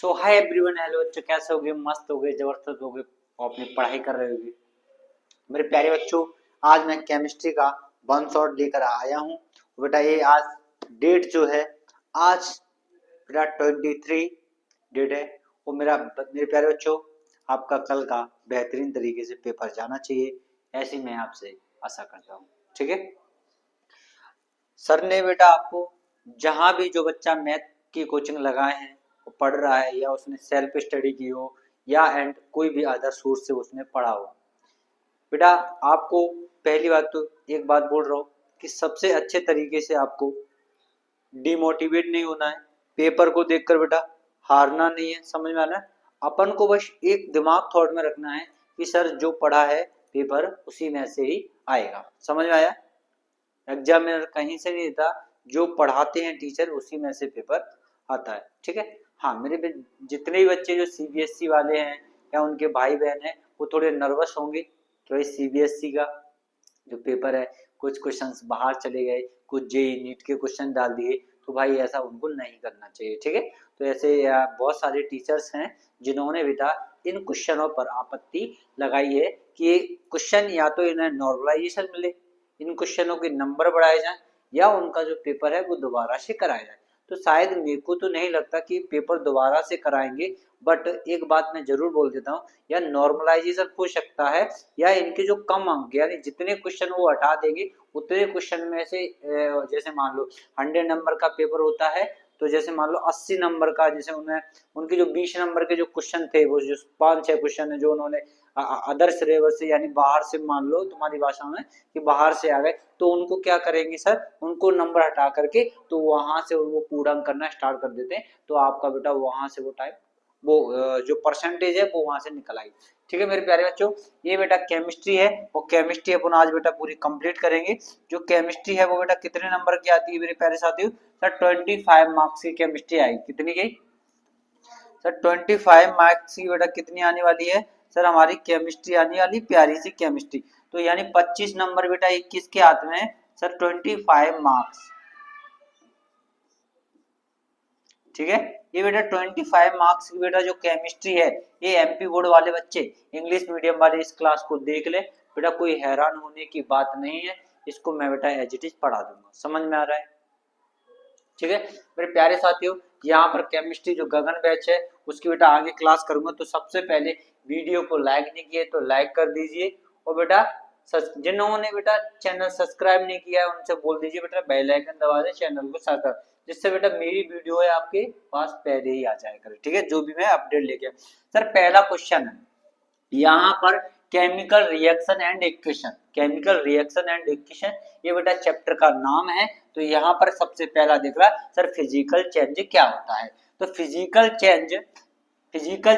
सो hi everyone, hello बच्चों, कैसे होगे? मस्त हो गए, जबरदस्त हो गए और अपनी पढ़ाई कर रहे होगे मेरे प्यारे बच्चों। आज मैं केमिस्ट्री का वन शॉट लेकर आया हूँ बेटा। ये आज डेट जो है, आज बेटा 23 डेट है। वो मेरे प्यारे बच्चों, आपका कल का बेहतरीन तरीके से पेपर जाना चाहिए, ऐसी मैं आपसे आशा करता हूँ। ठीक है, सर ने बेटा आपको जहां भी जो बच्चा मैथ की कोचिंग लगाए हैं, वो पढ़ रहा है या उसने सेल्फ स्टडी की हो या एंड कोई भी अदर सोर्स से उसने पढ़ा हो, बेटा आपको पहली बात तो एक बात बोल रहा हूँ कि सबसे अच्छे तरीके से आपको डिमोटिवेट नहीं होना है। पेपर को देखकर बेटा हारना नहीं है, समझ में आना है। अपन को बस एक दिमाग थॉट में रखना है कि सर जो पढ़ा है पेपर उसी में से ही आएगा। समझ में आया? एग्जामिनर कहीं से नहीं देता, जो पढ़ाते हैं टीचर उसी में से पेपर आता है। ठीक है, हाँ जितने भी बच्चे जो सीबीएसई वाले हैं या उनके भाई बहन हैं, वो थोड़े नर्वस होंगे कि भाई सीबीएसई का जो पेपर है, कुछ क्वेश्चंस बाहर चले गए, कुछ जेई नीट के क्वेश्चन डाल दिए, तो भाई ऐसा उनको नहीं करना चाहिए। ठीक है, तो ऐसे बहुत सारे टीचर्स हैं जिन्होंने बेटा इन क्वेश्चनों पर आपत्ति लगाई है कि क्वेश्चन या तो इन्हें नॉर्मलाइजेशन मिले, इन क्वेश्चनों के नंबर बढ़ाए जाएं, या उनका जो पेपर है वो दोबारा से कराया जाए। तो शायद मेरे को तो नहीं लगता कि पेपर दोबारा से कराएंगे, बट एक बात मैं जरूर बोल देता हूँ, या नॉर्मलाइजेशन हो सकता है, या इनके जो कम अंक यानी जितने क्वेश्चन वो हटा देंगे उतने क्वेश्चन में से जैसे मान लो 100 नंबर का पेपर होता है, तो जैसे मान लो 80 नंबर का, जैसे उन्हें उनके जो 20 नंबर के जो क्वेश्चन थे, वो जो 5-6 क्वेश्चन है जो उन्होंने अदर सिलेबस से यानी बाहर से, मान लो तुम्हारी भाषा में कि बाहर से आ गए, तो उनको क्या करेंगे सर, उनको नंबर हटा करके तो वहां से वो पूर्ण करना स्टार्ट कर देते हैं। तो आपका बेटा वहां से वो टाइप वो जो परसेंटेज है वो वहां से निकल आई। ठीक है मेरे प्यारे बच्चों, ये बेटा केमिस्ट्री है, वो केमिस्ट्री अपन आज बेटा पूरी कंप्लीट करेंगे। जो केमिस्ट्री है वो बेटा कितने नंबर की आती है मेरे प्यारे साथियों? सर 25 मार्क्स की केमिस्ट्री आएगी। कितनी की सर? 25 मार्क्स की बेटा कितनी आने वाली है सर? हमारी केमिस्ट्री आने वाली, प्यारी सी केमिस्ट्री। तो यानी 25 नंबर बेटा 21 के हाथ में है सर, 25 मार्क्स। ठीक है, ये बेटा 25 मार्क्स की बेटा जो केमिस्ट्री है, ये एमपी बोर्ड वाले बच्चे इंग्लिश मीडियम वाले इस क्लास को देख ले बेटा, कोई हैरान होने की बात नहीं है, इसको मैं बेटा एज इट इज पढ़ा दूंगा। समझ में आ रहा है? ठीक है मेरे प्यारे साथियों, यहाँ पर केमिस्ट्री जो गगन बैच है उसकी बेटा आगे क्लास करूंगा, तो सबसे पहले वीडियो को लाइक नहीं किए तो लाइक कर दीजिए, और बेटा जिन्होंने बेटा चैनल सब्सक्राइब नहीं किया है उनसे बोल दीजिए बेटा बेल आइकन दबा दें, चैनल को सब्सक्राइब, जिससे बेटा मेरी वीडियो है आपके पास पहले ही आ जाया करे। ठीक है, जो भी मैं अपडेट लेके सर पहला क्वेश्चन है यहाँ पर, chemical reaction and equation. Chemical reaction and equation ये बेटा चैप्टर का नाम है। तो यहाँ पर सबसे पहला देख रहा सर फिजिकल चेंज क्या होता है। तो physical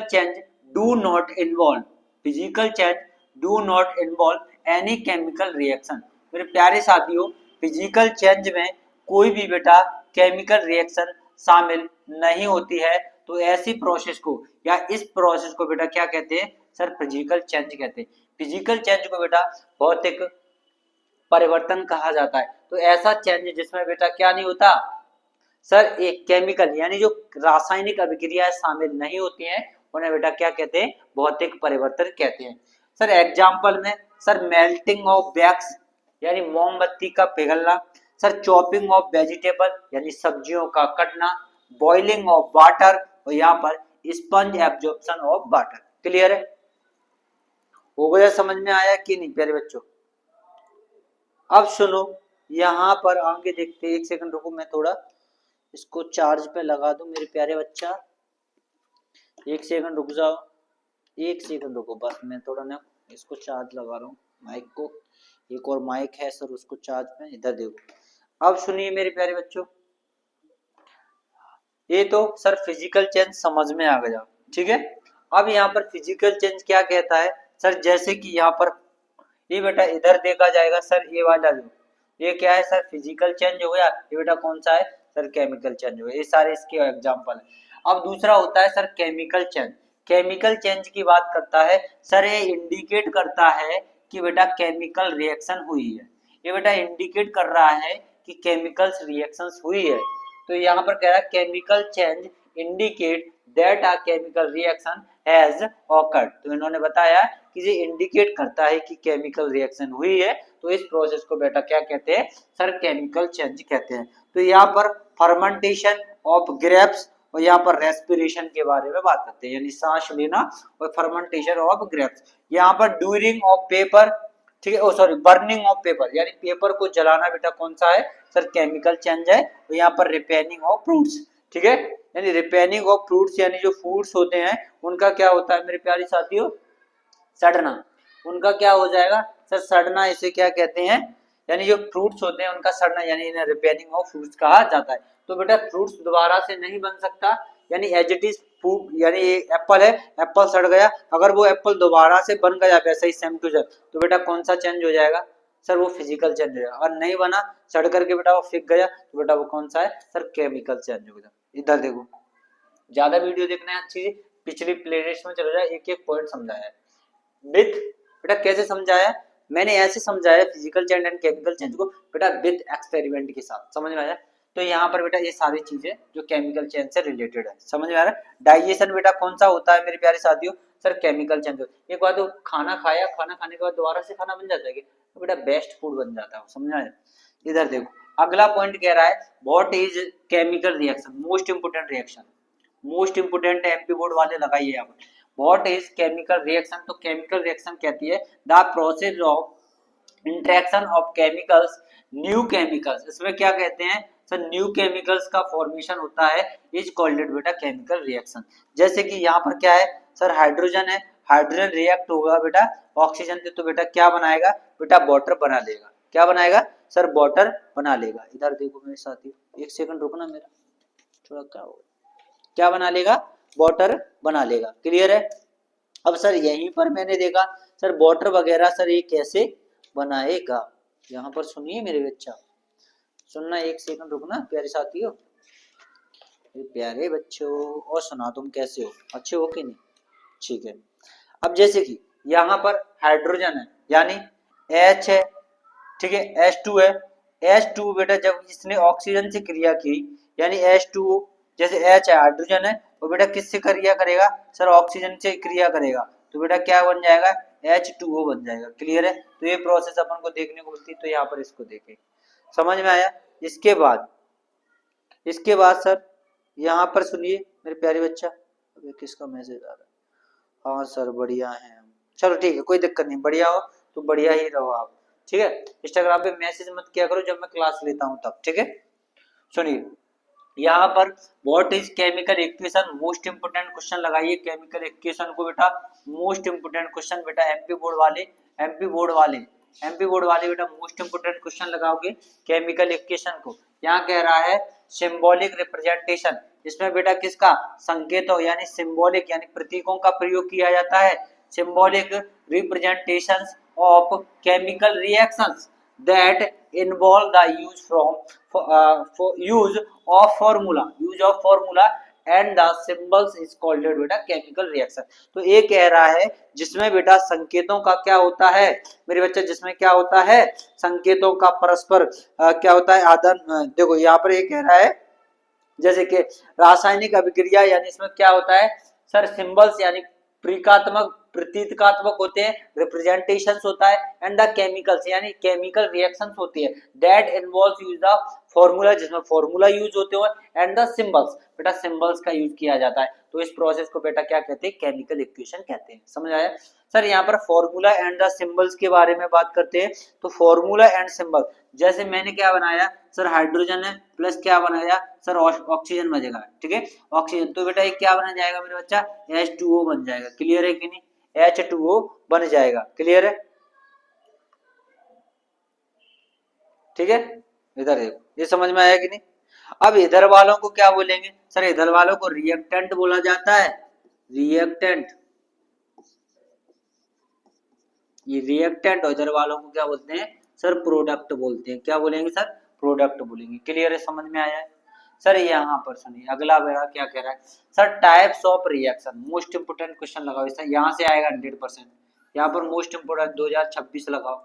change do not involve, physical change do not involve any chemical reaction. मेरे प्यारे साथियों, फिजिकल चेंज में कोई भी बेटा केमिकल रिएक्शन शामिल नहीं होती है, तो ऐसी प्रोसेस को या इस प्रोसेस को बेटा क्या कहते हैं सर? फिजिकल चेंज कहते हैं। फिजिकल चेंज को बेटा भौतिक परिवर्तन कहा जाता है। तो ऐसा चेंज जिसमें बेटा क्या नहीं होता सर, एक केमिकल यानी जो रासायनिक अभिक्रियाएं शामिल नहीं होती हैं, उन्हें बेटा क्या कहते हैं? भौतिक परिवर्तन कहते हैं। सर एग्जाम्पल में सर मेल्टिंग ऑफ वैक्स यानी मोमबत्ती का पिघलना, सर चॉपिंग ऑफ वेजिटेबल यानी सब्जियों का कटना, बॉइलिंग ऑफ वाटर, और यहाँ पर sponge absorption of water. Clear है? हो गया? समझ में आया कि नहीं प्यारे बच्चों? अब सुनो, यहाँ पर आगे देखते, एक सेकंड रुको, मैं थोड़ा इसको चार्ज पे लगा दूं मेरे प्यारे बच्चा, एक सेकंड रुक जाओ, एक सेकंड रुको बस, मैं थोड़ा ना इसको चार्ज लगा रहा हूँ माइक को। एक और माइक है सर, उसको चार्ज पे इधर देखो। अब सुनिए मेरे प्यारे बच्चों, ये तो सर फिजिकल चेंज समझ में आ गया। ठीक है, अब यहाँ पर फिजिकल चेंज क्या कहता है सर? जैसे कि यहाँ पर ये बेटा इधर देखा जाएगा सर, ये वाला जो ये क्या है सर? फिजिकल चेंज हो गया। ये बेटा कौन सा है सर? केमिकल चेंज हो गया। ये सारे इसके एग्जांपल है। अब दूसरा होता है sir chemical change. Chemical change की बात करता है सर, ये इंडिकेट करता है कि बेटा केमिकल रिएक्शन हुई है। ये बेटा इंडिकेट कर रहा है कि केमिकल रिएक्शन हुई है। तो यहाँ पर कह रहा है chemical change indicate that a chemical reaction has awkward. तो इन्होंने बताया कि ये इंडिकेट करता है कि केमिकल रिएक्शन हुई है, तो इस प्रोसेस को बेटा क्या कहते हैं सर, केमिकल चेंज कहते हैं। तो यहाँ पर फर्मेंटेशन ऑफ ग्रेप्स और यहाँ पर रेस्पिरेशन के बारे में बात करते हैं, यानी सांस लेना और फर्मेंटेशन ऑफ ग्रेप्स। यहाँ पर ड्यूरिंग ऑफ पेपर, ठीक है, ओ सॉरी, बर्निंग ऑफ पेपर, यानी पेपर को जलाना बेटा कौन सा है सर, केमिकल चेंज है। तो यहाँ पर रिपेनिंग ऑफ फ्रूट्स, ठीक है, यानी रिपेनिंग ऑफ फ्रूट्स, यानी जो फ्रूट्स होते हैं उनका क्या होता है मेरे प्यारे साथियों, सड़ना, उनका क्या हो जाएगा सर, सड़ना, इसे क्या कहते हैं, यानी जो फ्रूट्स होते हैं उनका सड़ना, यानी इन्हें रिपेनिंग ऑफ फ्रूट्स कहा जाता है। तो बेटा फ्रूट्स दोबारा से नहीं बन सकता, यानी एज इट इज फ्रूट, यानी एप्पल है, एप्पल सड़ गया, अगर वो एप्पल दोबारा से बन गया वैसे ही सेम टू सेम, तो बेटा कौन सा चेंज हो जाएगा सर, वो फिजिकल चेंज हो जाएगा। और नहीं बना, सड़ करके बेटा वो फिक गया, तो बेटा वो कौन सा है सर, केमिकल चेंज हो गया। इधर देखो, ज्यादा वीडियो देखना है अच्छी, पिछली प्लेलिस्ट में चले जाए, एक एक पॉइंट समझाया है विथ, बेटा कैसे समझाया, मैंने ऐसे समझाया physical change and chemical change को बेटा विथ एक्सपेरिमेंट के साथ, समझ में आया। तो यहाँ पर बेटा ये सारी चीजें जो केमिकल चेंज से रिलेटेड है, समझ में आ रहा है। डाइजेशन बेटा कौन सा होता है मेरे प्यारे साथियों, सर केमिकल चेंज। एक बार तो खाना खाया, खाना खाने के बाद दोबारा से खाना बन जाता है, तो बेटा बेस्ट फूड बन जाता है, समझ में आया। इधर देखो अगला पॉइंट कह रहा है what is chemical reaction, most important reaction, most important MP board वाले लगाइए यहाँ पर। व्हाट इज केमिकल रिएक्शन, तो केमिकल रिएक्शन कहती है the process of interaction of chemicals new chemicals, इसमें क्या कहते हैं सर, न्यू केमिकल्स का फॉर्मेशन होता है, इज कॉल्ड बेटा केमिकल रिएक्शन। जैसे कि यहाँ पर क्या है सर, हाइड्रोजन है, हाइड्रोजन रिएक्ट होगा बेटा ऑक्सीजन से, तो बेटा क्या बनाएगा बेटा, वाटर बना लेगा, क्या बनाएगा सर, वाटर बना लेगा। इधर देखो मेरे साथी, एक सेकंड रुकना, मेरा थोड़ा क्या होगा, क्या बना लेगा, वाटर बना लेगा, क्लियर है। अब सर यहीं पर मैंने देखा सर वाटर वगैरह सर ये कैसे बनाएगा, यहाँ पर सुनिए मेरे बच्चा, सुनना, एक सेकंड रुकना प्यारे साथियों, प्यारे बच्चों, और सुना, तुम कैसे हो, अच्छे हो कि नहीं, ठीक है। अब जैसे कि यहाँ पर हाइड्रोजन है, यानी H है, ठीक है, H2 है, H2 बेटा जब इसने ऑक्सीजन से क्रिया की, यानी H2, जैसे H है हाइड्रोजन है, वो बेटा किससे क्रिया करेगा सर, ऑक्सीजन से क्रिया करेगा, तो बेटा क्या बन जाएगा, H2O बन जाएगा, क्लियर है। तो ये प्रोसेस अपन को देखने को मिलती है, तो यहाँ पर इसको देखें, समझ में आया। इसके बाद सर यहाँ पर सुनिए मेरे प्यारे बच्चा, अबे किसका मैसेज आ रहा है, हाँ सर बढ़िया है, चलो ठीक है, कोई दिक्कत नहीं, बढ़िया हो तो बढ़िया ही रहो आप, ठीक है। इंस्टाग्राम पे मैसेज मत किया करो जब मैं क्लास लेता हूँ तब, ठीक है। सुनिए यहाँ पर what is chemical equation, most important question लगाइए केमिकल इक्वेशन को बेटा, मोस्ट इंपोर्टेंट क्वेश्चन बेटा एमपी बोर्ड वाले, एमपी बोर्ड वाले, एमपी बोर्ड वाले बेटा मोस्ट इंपोर्टेंट क्वेश्चन लगाओगे केमिकल इक्वेशन को। यहाँ कह रहा है सिंबॉलिक रिप्रेजेंटेशन, इसमें बेटा किसका संकेतों यानी सिंबॉलिक यानी प्रतीकों का प्रयोग किया जाता है, symbolic representations of chemical reactions that involve the use of formula and the symbols is called बेटा केमिकल रिएक्शन। तो ये कह रहा है जिसमें बेटा संकेतों का क्या होता है मेरे बच्चे, जिसमें क्या होता है संकेतों का परस्पर क्या होता है आदान। देखो यहाँ पर ये कह रहा है जैसे कि रासायनिक अभिक्रिया, यानी इसमें क्या होता है सर, सिंबल्स यानी प्रतीकात्मक होते हैं, रिप्रेजेंटेशंस होता है, एंड द केमिकल्स यानी केमिकल रिएक्शंस होती है, that involves use the formula, जिसमें फॉर्मूला यूज होते हो, एंड द सिंबल्स बेटा सिंबल्स का यूज किया जाता है। तो इस प्रोसेस को बेटा क्या कहते हैं, केमिकल इक्वेशन कहते हैं, समझ आया। सर यहाँ पर फॉर्मूला एंड द सिंबल्स के बारे में बात करते हैं, तो फॉर्मूला एंड सिंबल, जैसे मैंने क्या बनाया सर, हाइड्रोजन है प्लस क्या बनाया सर, ऑक्सीजन बनेगा, ठीक है, ऑक्सीजन, तो बेटा ये क्या बन जाएगा मेरे बच्चा, H2O बन जाएगा, क्लियर है कि नहीं, H2O बन जाएगा, क्लियर है, ठीक है। इधर देखो ये समझ में आया कि नहीं। अब इधर वालों को क्या बोलेंगे सर, इधर वालों को रिएक्टेंट बोला जाता है, रिएक्टेंट, ये रिएक्टेंट, और इधर वालों को क्या बोलते हैं सर, प्रोडक्ट बोलते हैं, क्या बोलेंगे सर, प्रोडक्ट बोलेंगे, क्लियर है, समझ में आया है। सर यहाँ पर सुनिए अगला मेरा क्या कह रहा है sir, types of reaction, most important question लगाओ, इसका यहाँ से आएगा 100%, यहाँ पर मोस्ट इंपोर्टेंट 2026 लगाओ,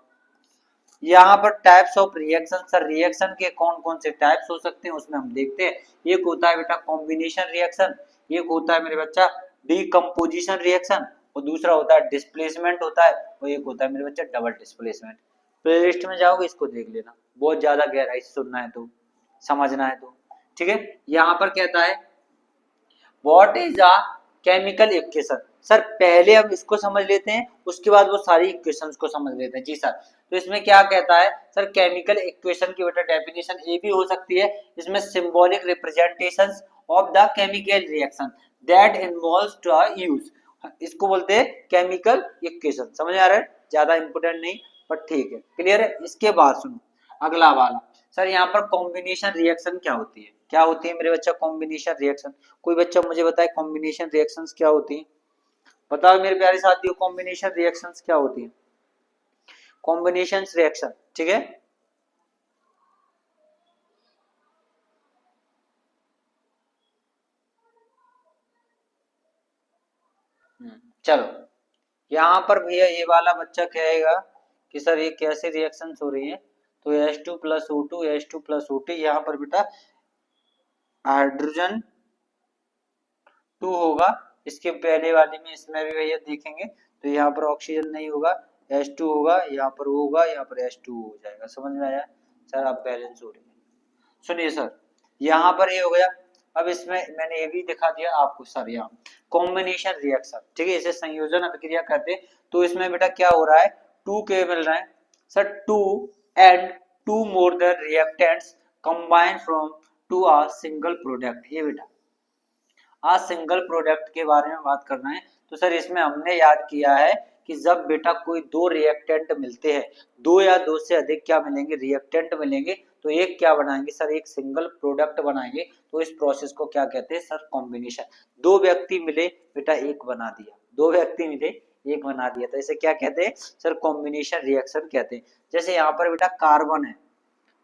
यहाँ पर types of reaction, sir reaction के कौन कौन से टाइप्स हो सकते हैं उसमें हम देखते हैं। एक होता है बेटा कॉम्बिनेशन रिएक्शन, एक होता है मेरे बच्चा डीकम्पोजिशन रिएक्शन, और दूसरा होता है डिस्प्लेसमेंट होता है, और एक होता है मेरे बच्चा डबल डिस्प्लेसमेंट। प्लेलिस्ट में जाओगे इसको देख लेना, बहुत ज्यादा गहराई से सुनना है तो, समझना है तो, ठीक है। यहाँ पर कहता है what is a chemical equation, sir पहले हम इसको समझ लेते हैं उसके बाद वो सारी इक्वेशंस को समझ लेते हैं। जी सर, तो इसमें क्या कहता है सर, केमिकल इक्वेशन की बेटा डेफिनेशन ये भी हो सकती है, इसमें symbolic representations of the chemical reaction that involves to use, इसको बोलते हैं केमिकल इक्वेशन। समझ आ रहा है, ज्यादा इंपोर्टेंट नहीं बट ठीक है, क्लियर है। इसके बाद सुनो अगला वाला, सर यहाँ पर कॉम्बिनेशन रिएक्शन क्या होती है, क्या होती है मेरे बच्चा कॉम्बिनेशन रिएक्शन, कोई बच्चा मुझे बताए कॉम्बिनेशन रिएक्शंस क्या होती है, बताओ मेरे प्यारे साथियों कॉम्बिनेशन रिएक्शंस क्या होती है, कॉम्बिनेशन रिएक्शन, ठीक है। चलो यहाँ पर भैया ये वाला बच्चा कहेगा कि सर ये कैसे रिएक्शंस हो रही है, तो H2 plus O2 H2 plus O2, यहाँ पर बेटा हाइड्रोजन 2 होगा, इसके पहले वाले में इसमें भी भैया देखेंगे तो यहाँ पर ऑक्सीजन नहीं होगा, H2 होगा, यहाँ पर होगा, यहाँ पर H2 हो जाएगा। समझ में आया सर, आप बैलेंस हो रही है। सुनिए सर यहाँ पर ये हो गया, अब इसमें मैंने ये भी दिखा दिया आपको सर, यहाँ कॉम्बिनेशन रिएक्शन, ठीक है, इसे संयोजन अभिक्रिया कहते हैं। तो इसमें बेटा क्या हो रहा है, 2 के मिल रहा है sir, 2 and 2 more than reactants combine from to a single product. ये बेटा आज सिंगल प्रोडक्ट के बारे में बात करना है, तो सर इसमें हमने याद किया है कि जब बेटा कोई दो रिएक्टेंट मिलते हैं, दो या दो से अधिक क्या मिलेंगे रिएक्टेंट मिलेंगे, तो एक क्या बनाएंगे सर, एक सिंगल प्रोडक्ट बनाएंगे, तो इस प्रोसेस को क्या कहते हैं सर, कॉम्बिनेशन। दो व्यक्ति मिले बेटा एक बना दिया, दो व्यक्ति मिले एक बना दिया, तो इसे क्या कहते हैं सर, कॉम्बिनेशन रिएक्शन कहते हैं। जैसे यहाँ पर बेटा कार्बन है,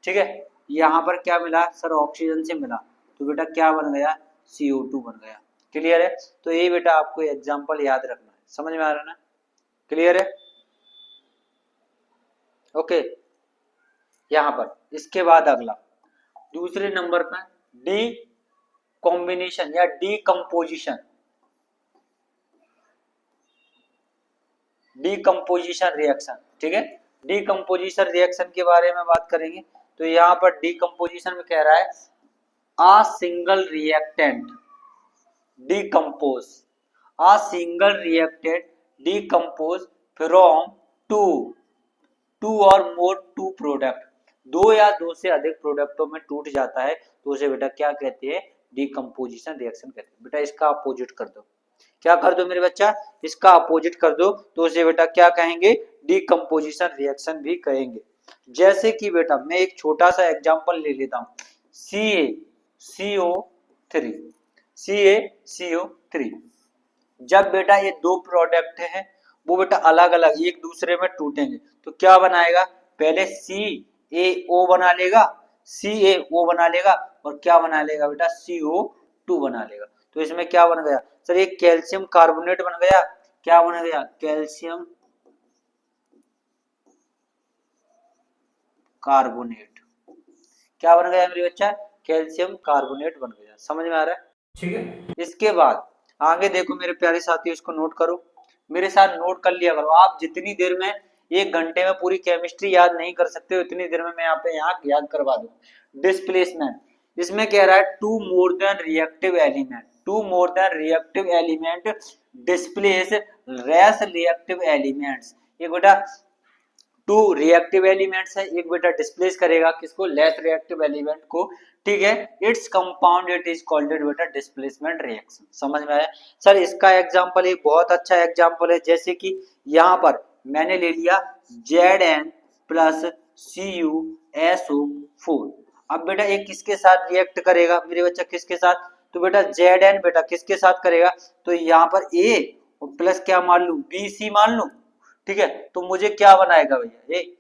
ठीक है, यहाँ पर क्या मिला सर, ऑक्सीजन से मिला, तो बेटा क्या बन गया, CO2 बन गया। क्लियर है, तो ये बेटा आपको एग्जांपल याद रखना है, समझ में आ रहा है ना, क्लियर है, ओके। यहाँ पर इसके बाद अगला दूसरे नंबर पर डी कॉम्बिनेशन या डीकम्पोजिशन, डीकम्पोजिशन रिएक्शन, ठीक है। डीकम्पोजिशन रिएक्शन के बारे में बात करेंगे, तो यहाँ पर डीकम्पोजिशन में कह रहा है a single reactant decompose, a single reactant decompose from two or more two product, दो या दो से अधिक प्रोडक्टों में टूट जाता है तो उसे बेटा क्या कहते हैं, डीकम्पोजिशन रिएक्शन कहते हैं। बेटा इसका अपोजिट कर दो, क्या कर दो मेरे बच्चा, इसका अपोजिट कर दो, तो उसे बेटा क्या कहेंगे, डीकम्पोजिशन रिएक्शन भी कहेंगे। जैसे कि बेटा मैं एक छोटा सा एग्जांपल ले लेता हूं, CaCO3, CaCO3, जब बेटा ये दो प्रोडक्ट हैं वो बेटा अलग अलग एक दूसरे में टूटेंगे तो क्या बनाएगा, पहले CaO बना लेगा, CaO बना लेगा और क्या बना लेगा बेटा, CO2 बना लेगा। तो इसमें क्या बन गया सर, एक कैल्शियम कार्बोनेट बन गया, क्या बन गया, कैल्शियम कार्बोनेट, क्या बन गया मेरे बच्चा, कैल्शियम कार्बोनेट बन गया। समझ में आ रहा है, ठीक है। इसके बाद आगे देखो मेरे प्यारे साथियों, इसको नोट करो, मेरे साथ नोट कर लिया करो। आप जितनी देर में 1 घंटे में पूरी केमिस्ट्री याद नहीं कर सकते उतनी देर में मैं यहाँ पे याद करवा दूं। डिस्प्लेसमेंट, इसमें कह रहा है two more than reactive element, two more than reactive element displace less reactive elements. ये बेटा टू रिएक्टिव एलिमेंट्स है, एक बेटा डिस्प्लेस करेगा किसको, लेस रिएक्टिव एलिमेंट को, ठीक है। Its compound it is called बेटा डिस्प्लेसमेंट रिएक्शन। समझ में आया सर, इसका एग्जांपल एक बहुत अच्छा एग्जांपल है, जैसे कि यहाँ पर मैंने ले लिया Zn प्लस CuSO4। अब बेटा एक किसके साथ रिएक्ट करेगा मेरे बच्चा, किसके साथ, तो बेटा Zn बेटा किसके साथ करेगा, तो यहाँ पर A और प्लस क्या मान लू, BC मान लू, ठीक है। तो मुझे क्या बनाएगा भैया, ए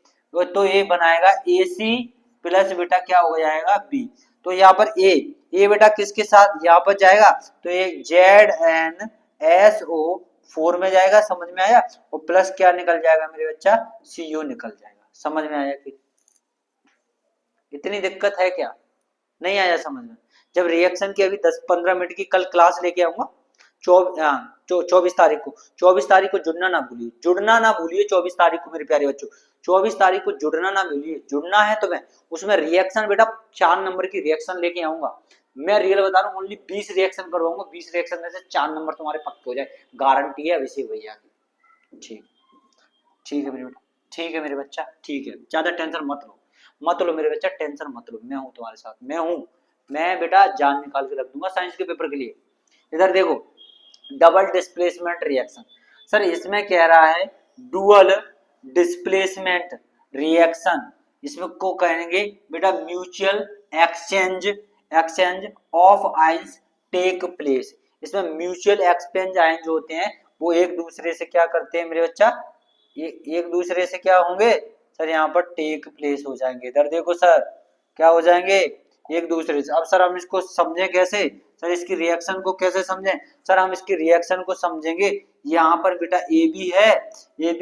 तो ये बनाएगा AC प्लस बेटा क्या हो जाएगा B। तो यहाँ पर ए बेटा किसके साथ यहाँ पर जाएगा, तो ये ZnSO4 में जाएगा, समझ में आया, और प्लस क्या निकल जाएगा मेरे बच्चा, CO निकल जाएगा। समझ में आया कि इतनी दिक्कत है क्या? नहीं आया समझ में? जब रिएक्शन की अभी 10-15 मिनट की कल क्लास लेके आऊंगा 24 तारीख को। 24 तारीख को जुड़ना ना भूलिए 24 तारीख को मेरे प्यारे बच्चों। 24 तारीख को जुड़ना ना भूलिए। जुड़ना है तो मैं उसमें रिएक्शन बेटा 4 नंबर की रिएक्शन लेके आऊंगा। मैं रियल बता रहा हूँ, ओनली 20 रिएक्शन करवाऊंगा। 20 रिएक्शन में से 4 नंबर तुम्हारे पक्के हो जाए, गारंटी है अभिषेक भैया की। ठीक ठीक है मेरे बेटा, ठीक है मेरे बच्चा, ठीक है, ज्यादा टेंशन मत लो मेरे बच्चा, टेंशन मत लो। मैं हूँ तुम्हारे साथ, मैं बेटा जान निकाल के रख दूंगा साइंस के पेपर के लिए। इधर देखो, डबल डिस्प्लेसमेंट रिएक्शन। सर इसमें कह रहा है डुअल डिस्प्लेसमेंट रिएक्शन। इसमें को कहेंगे बेटा mutual exchange of ions take place. इसमें म्यूचुअल एक्सचेंज आयन जो होते हैं वो एक दूसरे से क्या करते हैं मेरे बच्चा, ये एक दूसरे से क्या होंगे सर, यहाँ पर टेक प्लेस हो जाएंगे। इधर देखो सर, क्या हो जाएंगे, एक दूसरे से। अब सर हम इसको समझें कैसे, सर इसकी रिएक्शन को कैसे समझें? सर हम इसकी रिएक्शन को समझेंगे, यहाँ पर बेटा ए बी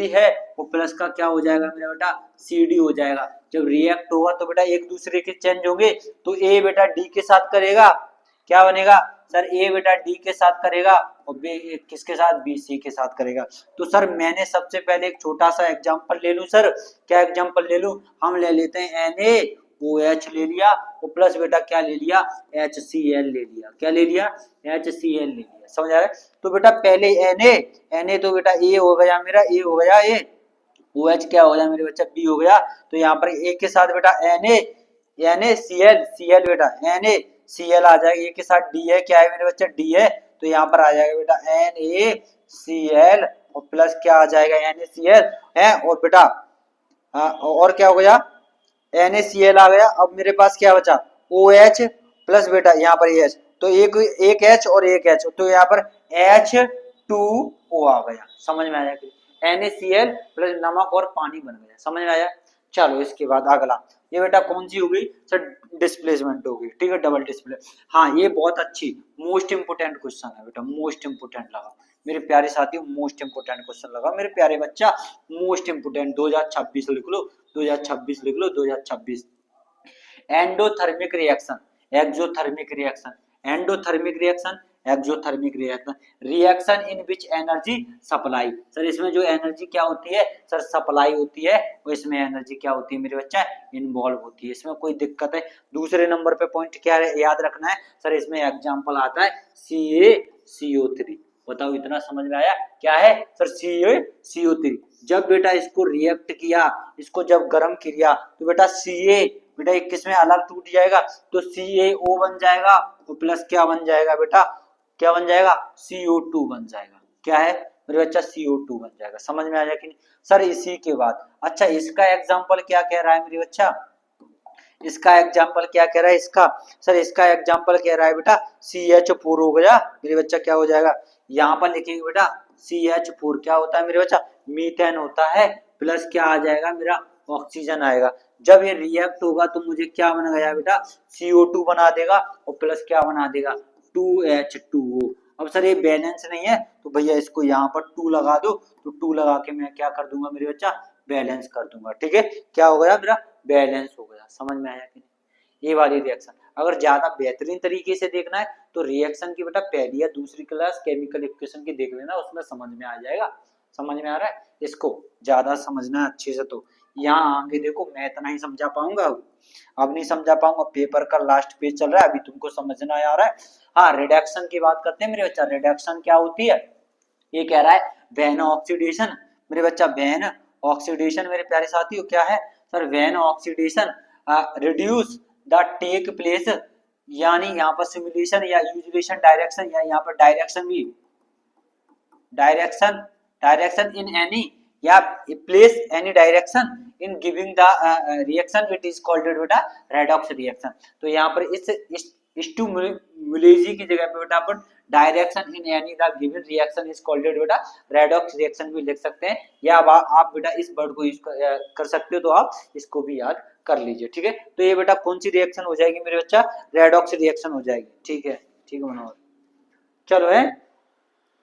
है वो प्लस का क्या हो जाएगा मेरा बेटा, सी डी हो जाएगा। जब रिएक्ट होगा तो बेटा एक दूसरे के चेंज होंगे, तो ए बेटा डी के साथ करेगा, क्या बनेगा सर, ए बेटा डी के साथ करेगा और बी किसके साथ, बी सी के साथ करेगा। तो सर मैंने सबसे पहले एक छोटा सा एग्जांपल ले लूं सर, क्या एग्जांपल ले लूं, हम ले लेते हैं NaOH ले लिया और प्लस बेटा क्या ले लिया, HCl ले लिया। क्या ले लिया, HCl ले लिया। समझ आ रहा है? तो बेटा पहले Na तो बेटा ए हो गया मेरा, ए हो गया ए, OH क्या हो गया मेरे बच्चा, बी हो गया। तो यहाँ पर ए के साथ बेटा NaCl बेटा NaCl आ जाएगा, ए के साथ डी है, क्या है मेरे बच्चा, डी है। तो यहाँ पर आ जाएगा बेटा NaCl और प्लस क्या आ जाएगा, NaCl है और बेटा और क्या हो गया, NaCl आ गया। अब मेरे पास क्या बचा, OH प्लस बेटा यहाँ पर H, तो एक H और एक H, तो यहाँ पर H2O आ गया। समझ में आया कि NaCl प्लस नमक और पानी बन गया। समझ में आया? चलो इसके बाद अगला, ये बेटा कौन सी हो गई सर, डिस्प्लेसमेंट हो गई। ठीक है, डबल डिस्प्ले। हाँ ये बहुत अच्छी मोस्ट इंपोर्टेंट क्वेश्चन है बेटा, मोस्ट इंपोर्टेंट लगा मेरे प्यारे साथियों, मोस्ट इंपोर्टेंट क्वेश्चन लगा मेरे प्यारे बच्चा, मोस्ट इंपोर्टेंट 2026 लिख लो, 2026 लिख लो, 2026। Endothermic reaction, exothermic reaction, endothermic reaction, exothermic reaction, reaction in which energy supply. Sir इसमें जो एनर्जी क्या होती है सर, सप्लाई होती है, और इसमें एनर्जी क्या होती है मेरे बच्चा, इन्वॉल्व होती है। इसमें कोई दिक्कत है? दूसरे नंबर पे पॉइंट क्या याद रखना है सर, इसमें एग्जांपल आता है CaCO3। बताओ इतना समझ में आया, क्या है सर, CaCO3। जब बेटा इसको रिएक्ट किया, इसको जब गर्म किया तो बेटा Ca बेटा एक किसमें अलग टूट जाएगा, तो CaO बन जाएगा, तो प्लस क्या बन जाएगा बेटा, क्या बन जाएगा, CO2 बन जाएगा। क्या है मेरे बच्चा, CO2 बन जाएगा। समझ में आ जाएगा कि नहीं सर? इसी के बाद अच्छा इसका एग्जांपल क्या कह रहा है मेरे बच्चा, इसका एग्जांपल क्या कह रहा है, इसका सर इसका एग्जांपल कह रहा है बेटा CH4 हो गया मेरे बच्चा, क्या हो जाएगा, यहाँ पर लिखेंगे बेटा CH4 क्या होता है मेरे बच्चा, मीथेन होता है, प्लस क्या आ जाएगा मेरा, ऑक्सीजन आएगा। जब ये रिएक्ट होगा तो मुझे क्या बन गया बेटा, CO2 बना देगा और प्लस क्या बना देगा, 2H2O। अब सर ये बैलेंस नहीं है तो भैया इसको यहाँ पर 2 लगा दो, तो 2 लगा के मैं क्या कर दूंगा मेरे बच्चा, बैलेंस कर दूंगा। ठीक है, क्या हो गया मेरा, बैलेंस हो गया। समझ में आया कि नहीं? ये वाली रिएक्शन अगर ज्यादा बेहतरीन तरीके से देखना है तो रिएक्शन की बेटा पहली या दूसरी क्लास केमिकल इक्वेशन की देख लेना, उसमें समझ में आ जाएगा। समझ में आ रहा है? इसको ज्यादा समझना है अच्छे से। तो यहाँ आगे देखो, मैं इतना ही समझा पाऊंगा, अब नहीं समझा पाऊंगा, पेपर का लास्ट पेज चल रहा है, अभी तुमको समझना आ रहा है। हाँ रिडक्शन की बात करते हैं मेरे बच्चा, रिडक्शन क्या होती है, ये कह रहा है वैन ऑक्सीडेशन मेरे बच्चा, वैन ऑक्सीडेशन मेरे प्यारे साथियों क्या है sir, when oxidation reduce the take place, यानी यहाँ पर सिमुलेशन या यूजुलेशन डायरेक्शन, या यहाँ पर डायरेक्शन भी, डायरेक्शन इन एनी या place any direction in giving the reaction, it is called बेटा रेडॉक्स रिएक्शन। तो यहाँ पर इस स्टिमुलेजी की जगह पे बेटा अपन direction in any the given reaction is called बेटा रेडॉक्स रिएक्शन भी लिख सकते हैं, या आप बेटा इस वर्ड को यूज कर सकते हो, तो आप इसको भी याद कर लीजिए। ठीक है, तो ये बेटा कौन सी रिएक्शन हो जाएगी मेरे बच्चा, रेडॉक्स रिएक्शन हो जाएगी। ठीक है मनोहर, चलो है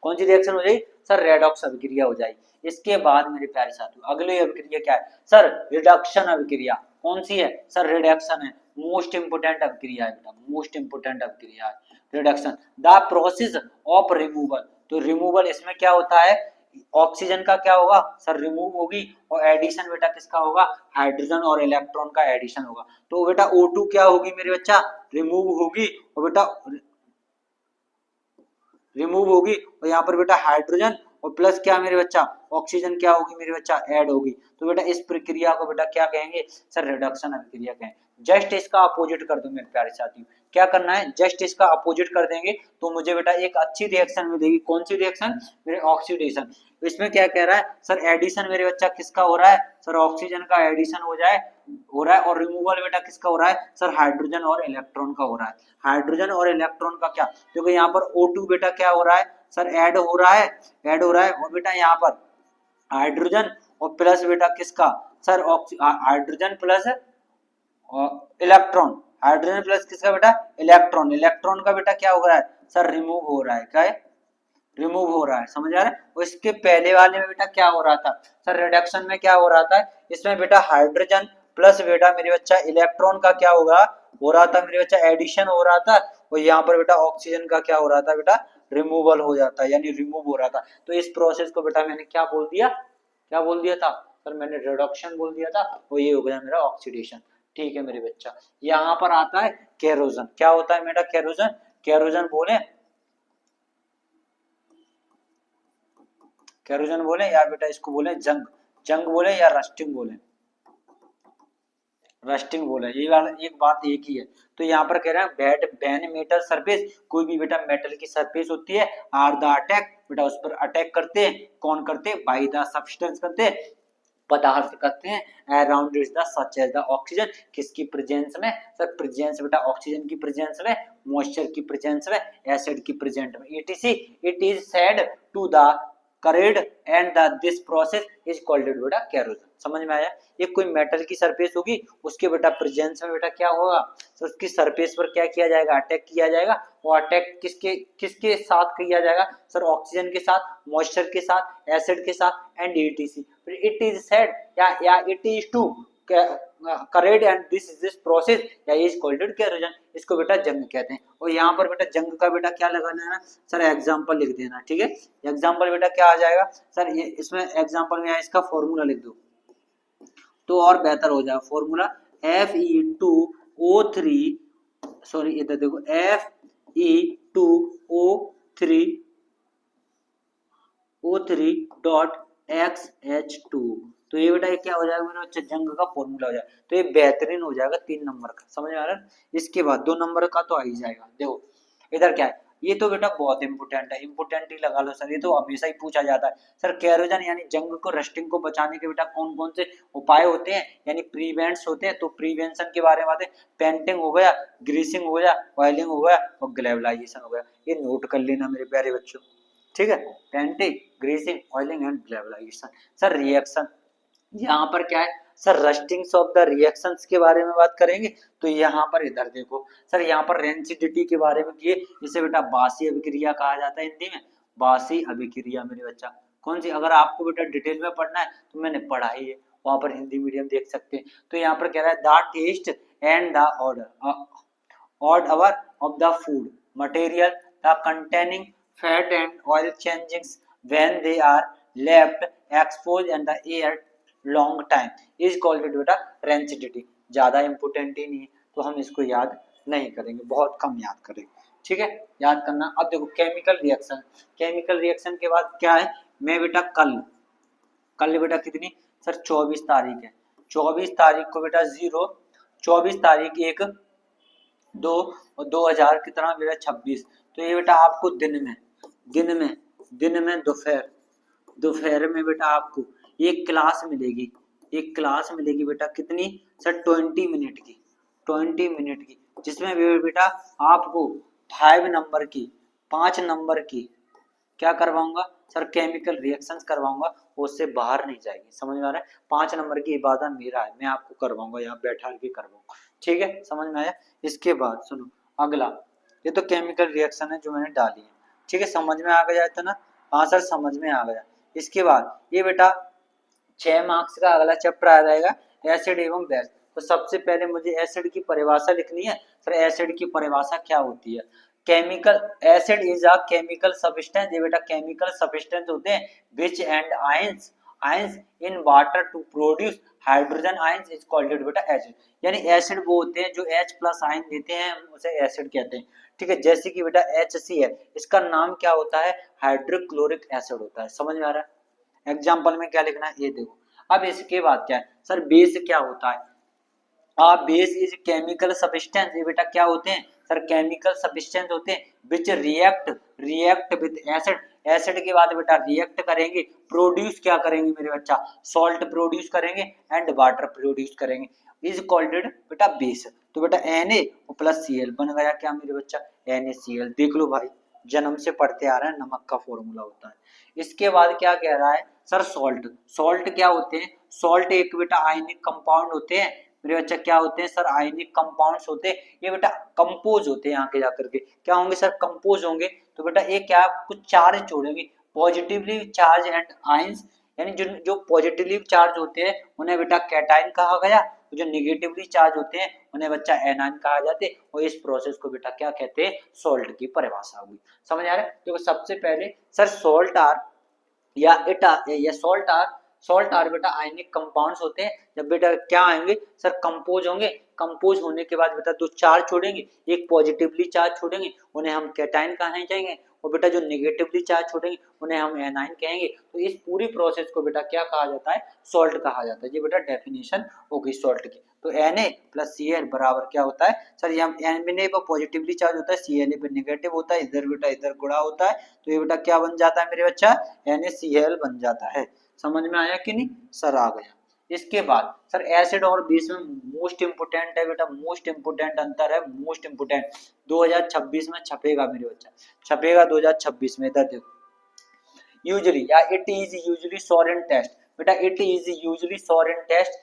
कौन सी रिएक्शन हो जाएगी सर रेडॉक्स अभिक्रिया हो जाएगी। इसके बाद मेरे प्यारे साथियों अगली अभिक्रिया क्या है सर, रिडक्शन अभिक्रिया। कौन सी है सर, रिडक्शन है। मोस्ट इंपोर्टेंट अभिक्रिया है बेटा, मोस्ट इंपोर्टेंट अभिक्रिया है reduction. The process of removal, तो रिमूवल इसमें क्या होता है, ऑक्सीजन का क्या होगा सर, रिमूव होगी, और एडिशन बेटा किसका होगा, हाइड्रोजन और इलेक्ट्रॉन का एडिशन होगा। तो बेटा O2 क्या होगी मेरे बच्चा, रिमूव होगी, और बेटा रिमूव होगी, और यहाँ पर बेटा हाइड्रोजन और प्लस क्या मेरे बच्चा, ऑक्सीजन क्या होगी मेरे बच्चा, ऐड होगी। तो बेटा इस प्रक्रिया को बेटा क्या कहेंगे सर, रिडक्शन अभिक्रिया कहेंगे। जस्ट इसका अपोजिट कर दो मेरे प्यारे साथियों, क्या करना है, जस्ट इसका अपोजिट कर देंगे तो मुझे बेटा एक अच्छी रिएक्शन मिलेगी। कौन सी रिएक्शन मेरे, ऑक्सीडेशन। इसमें क्या कह रहा है सर, एडिशन मेरे बच्चा किसका हो रहा है सर, ऑक्सीजन का एडिशन हो रहा है, और रिमूवल बेटा किसका हो रहा है सर, हाइड्रोजन और इलेक्ट्रॉन का हो रहा है। हाइड्रोजन और इलेक्ट्रॉन का क्या, क्योंकि यहाँ पर O2 बेटा क्या हो रहा है सर, ऐड हो रहा है, और बेटा यहाँ पर हाइड्रोजन और प्लस बेटा किसका sir, hydrogen plus electron, hydrogen plus किसका बेटा, इलेक्ट्रॉन, इलेक्ट्रॉन का बेटा क्या हो रहा है सर, रिमूव हो रहा है। क्या है, रिमूव हो रहा है, समझ आ रहा है। और इसके पहले वाले में बेटा क्या हो रहा था सर, रिडक्शन में क्या हो रहा था, इसमें बेटा हाइड्रोजन प्लस बेटा मेरे बच्चा इलेक्ट्रॉन का क्या होगा, हो रहा था मेरे बच्चा, एडिशन हो रहा था, और यहाँ पर बेटा ऑक्सीजन का क्या हो रहा था बेटा, रिमूवल हो जाता है, यानी रिमूव हो रहा था। तो इस प्रोसेस को बेटा मैंने क्या बोल दिया, क्या बोल दिया था सर, मैंने रिडक्शन बोल दिया था, और ये हो गया मेरा ऑक्सीडेशन। ठीक है मेरे बच्चा, यहाँ पर आता है केरोजन। क्या होता है मेरा केरोजन, केरोजन बोले, केरोजन बोले या बेटा इसको बोले जंग, जंग बोले या रस्टिंग बोले, रस्टिंग बोले, ये वाला एक बात एक ही है। तो यहाँ पर कह रहे हैं बेट बैन मेटल सरफेस, कोई भी बेटा मेटल की सरफेस होती है, आर द अटैक बेटा उस पर अटैक करते हैं, कौन करते हैं, बाई द सब्सटेंस करते हैं, पदार्थ करते हैं around is the such as the oxygen, किसकी प्रेजेंस में सर, प्रेजेंस बेटा ऑक्सीजन की प्रेजेंस में, मॉइस्चर की प्रेजेंस में, एसिड की प्रेजेंट में, it is said to the corrode and the this process is called बेटा केरोजन। समझ में आया, ये कोई मेटल की सरफेस होगी, उसके बेटा प्रेजेंस में बेटा क्या होगा, तो उसकी सरफेस पर क्या किया जाएगा, अटैक किया जाएगा। वो अटैक किसके किसके साथ किया जाएगा सर, ऑक्सीजन के साथ, मॉइस्चर के साथ, एसिड के साथ and etc। It is said या it is to corrode and this process या इज कॉल्ड केरोजन, इसको बेटा जंग कहते हैं। और यहाँ पर बेटा जंग का बेटा क्या लगाना है ना सर, एग्जांपल लिख देना। ठीक है, एग्जांपल बेटा क्या आ जाएगा सर, ये इसमें एग्जांपल में इसका फॉर्मूला लिख दो तो और बेहतर हो जाएगा। फॉर्मूला Fe2O3, सॉरी इधर देखो, Fe2O3.XH2, तो ये बेटा क्या हो जाएगा मेरा बच्चा, जंग का फॉर्मूला हो जाएगा। तो ये बेहतरीन हो जाएगा 3 नंबर का, समझ में आ रहा है। इसके बाद 2 नंबर का तो आ ही जाएगा। देखो इधर क्या है, ये तो बेटा बहुत इंपोर्टेंट है, इंपोर्टेंट ही लगा लो सर, ये तो हमेशा ही पूछा जाता है सर। केरोजन यानी जंग को, रस्टिंग को बचाने के बेटा कौन कौन से उपाय होते हैं, यानी प्रिवेंट्स होते हैं। तो प्रिवेंशन के बारे में बात है, पेंटिंग हो गया, ग्रीसिंग हो गया, ऑयलिंग हो गया, और ग्लेवलाइजेशन हो गया। ये नोट कर लेना मेरे प्यारे बच्चों, ठीक है, painting, greasing, oiling and galvanization. Sir reaction, यहाँ पर क्या है sir, rustings of the reactions के बारे में बात करेंगे। तो यहाँ पर इधर देखो सर, यहाँ पर रेंसिडिटी के बारे में किए, इसे बेटा बासी अभिक्रिया कहा जाता है हिंदी में, बासी अभिक्रिया मेरे बच्चा। कौन सी, अगर आपको बेटा डिटेल में पढ़ना है तो मैंने पढ़ा ही है, वहां पर हिंदी मीडियम देख सकते हैं। तो यहाँ पर कह रहा है the taste and the odour of the food material the containing fat and oil changings when they are left expose in the air long time is called बेटा रेंसिडिटी। ज्यादा इंपोर्टेंट ही नहीं है तो हम इसको याद नहीं करेंगे, बहुत कम याद करेंगे। ठीक है, याद करना। अब देखो केमिकल रिएक्शन, केमिकल रिएक्शन के बाद क्या है, मैं बेटा कल, कल बेटा कितनी सर 24 तारीख है, 24 तारीख को बेटा 24 तारीख 1 2 और 2000 कितना बेटा 26। तो ये बेटा आपको दिन में दोपहर में बेटा आपको एक क्लास मिलेगी, एक क्लास मिलेगी बेटा कितनी सर 20 मिनट की, 20 मिनट की, जिसमें बेटा आपको 5 नंबर की क्या करवाऊंगा सर, केमिकल रिएक्शंस करवाऊंगा, उससे बाहर नहीं जाएगी। समझ में आ रहा है, 5 नंबर की इबादत मेरा है, मैं आपको करवाऊंगा, यहाँ बैठा के करवाऊंगा। ठीक है, समझ में आया। इसके बाद सुनो अगला, ये तो केमिकल रिएक्शन है जो मैंने डाली है। ठीक है, समझ में आ गया था ना। आंसर समझ में आ गया। इसके बाद ये बेटा 6 मार्क्स का अगला चैप्टर आ जाएगा एसिड एवं बेस। तो सबसे पहले मुझे एसिड की परिभाषा लिखनी है। सर एसिड की परिभाषा क्या होती है? Chemical acid is a chemical substance, ये बेटा केमिकल सब्सटेंस होते हैं which and ions ions in water to produce hydrogen ions is called बेटा एसिड। यानी एसिड वो होते हैं जो H प्लस आयन देते हैं, हम उसे एसिड कहते हैं। ठीक है, जैसे कि बेटा HCl, इसका नाम क्या होता है? हाइड्रोक्लोरिक एसिड होता है। समझ में आ रहा है? एग्जाम्पल में क्या लिखना है ये देखो। अब इसके बाद क्या है सर? बेस क्या होता है? बेस इज केमिकल सब्सटेंस, ये बेटा क्या होते हैं सर? केमिकल सब्सटेंस होते हैं विच रिएक्ट विद एसिड। एसिड के बाद बेटा रिएक्ट करेंगे, प्रोड्यूस क्या करेंगे मेरे बच्चा? सॉल्ट प्रोड्यूस करेंगे एंड वाटर प्रोड्यूस करेंगे, इज कॉल्ड बेटा बेस। तो बेटा Na प्लस Cl बन गया क्या मेरे बच्चा? NaCl। देख लो भाई, जन्म से पढ़ते आ रहे हैं, नमक का फॉर्मूला होता है। इसके बाद क्या कह रहा है सर? सॉल्ट। सॉल्ट क्या होते हैं? सॉल्ट एक बेटा आयनिक कंपाउंड होते हैं मेरे बच्चा। क्या होते हैं सर? आयनिक कंपाउंड्स होते हैं। ये बेटा कंपोज होते हैं, आगे जाकर के क्या होंगे सर? कंपोज होंगे। तो बेटा ये क्या कुछ चार्ज छोड़ेंगे, पॉजिटिवली चार्ज एंड आयंस, यानी जो जो पॉजिटिवली चार्ज होते हैं उन्हें बेटा कैटायन कहा गया, जो निगेटिवली चार्ज होते हैं उन्हें बच्चा एनायन कहा जाते हैं। और इस प्रोसेस को बेटा क्या कहते हैं? सॉल्ट की परिभाषा हुई। समझ आ रहा है? देखो सबसे पहले सर सॉल्ट आर या सॉल्ट आर बेटा आयनिक कंपाउंड्स होते हैं। जब बेटा क्या आएंगे सर? कंपोज होंगे। कंपोज होने के बाद बेटा दो चार्ज छोड़ेंगे, एक पॉजिटिवली चार्ज छोड़ेंगे, उन्हें हम कैटायन कहा जाएंगे, और बेटा जो नेगेटिवली चार्ज छोड़ेंगे उन्हें हम एनायन कहेंगे। तो इस पूरी प्रोसेस को बेटा क्या कहा जाता है? सॉल्ट कहा जाता है। ये बेटा डेफिनेशन हो गई सॉल्ट की। तो Na प्लस Cl बराबर क्या होता है सर? यहाँ Na पर पॉजिटिवली चार्ज होता है, Cl पर नेगेटिव होता है, इधर बेटा इधर गुणा होता है, तो ये बेटा क्या बन जाता है मेरे बच्चा? NaCl बन जाता है। समझ में आया कि नहीं सर? आ गया। इसके बाद सर एसिड और बेस में मोस्ट इंपोर्टेंट है बेटा, मोस्ट इंपोर्टेंट अंतर है, मोस्ट इंपोर्टेंट 2026 में छपेगा मेरे बच्चा, छपेगा 2026 में। इधर देखो, यूजली या it is usually sour in taste, बेटा it is usually sour in taste.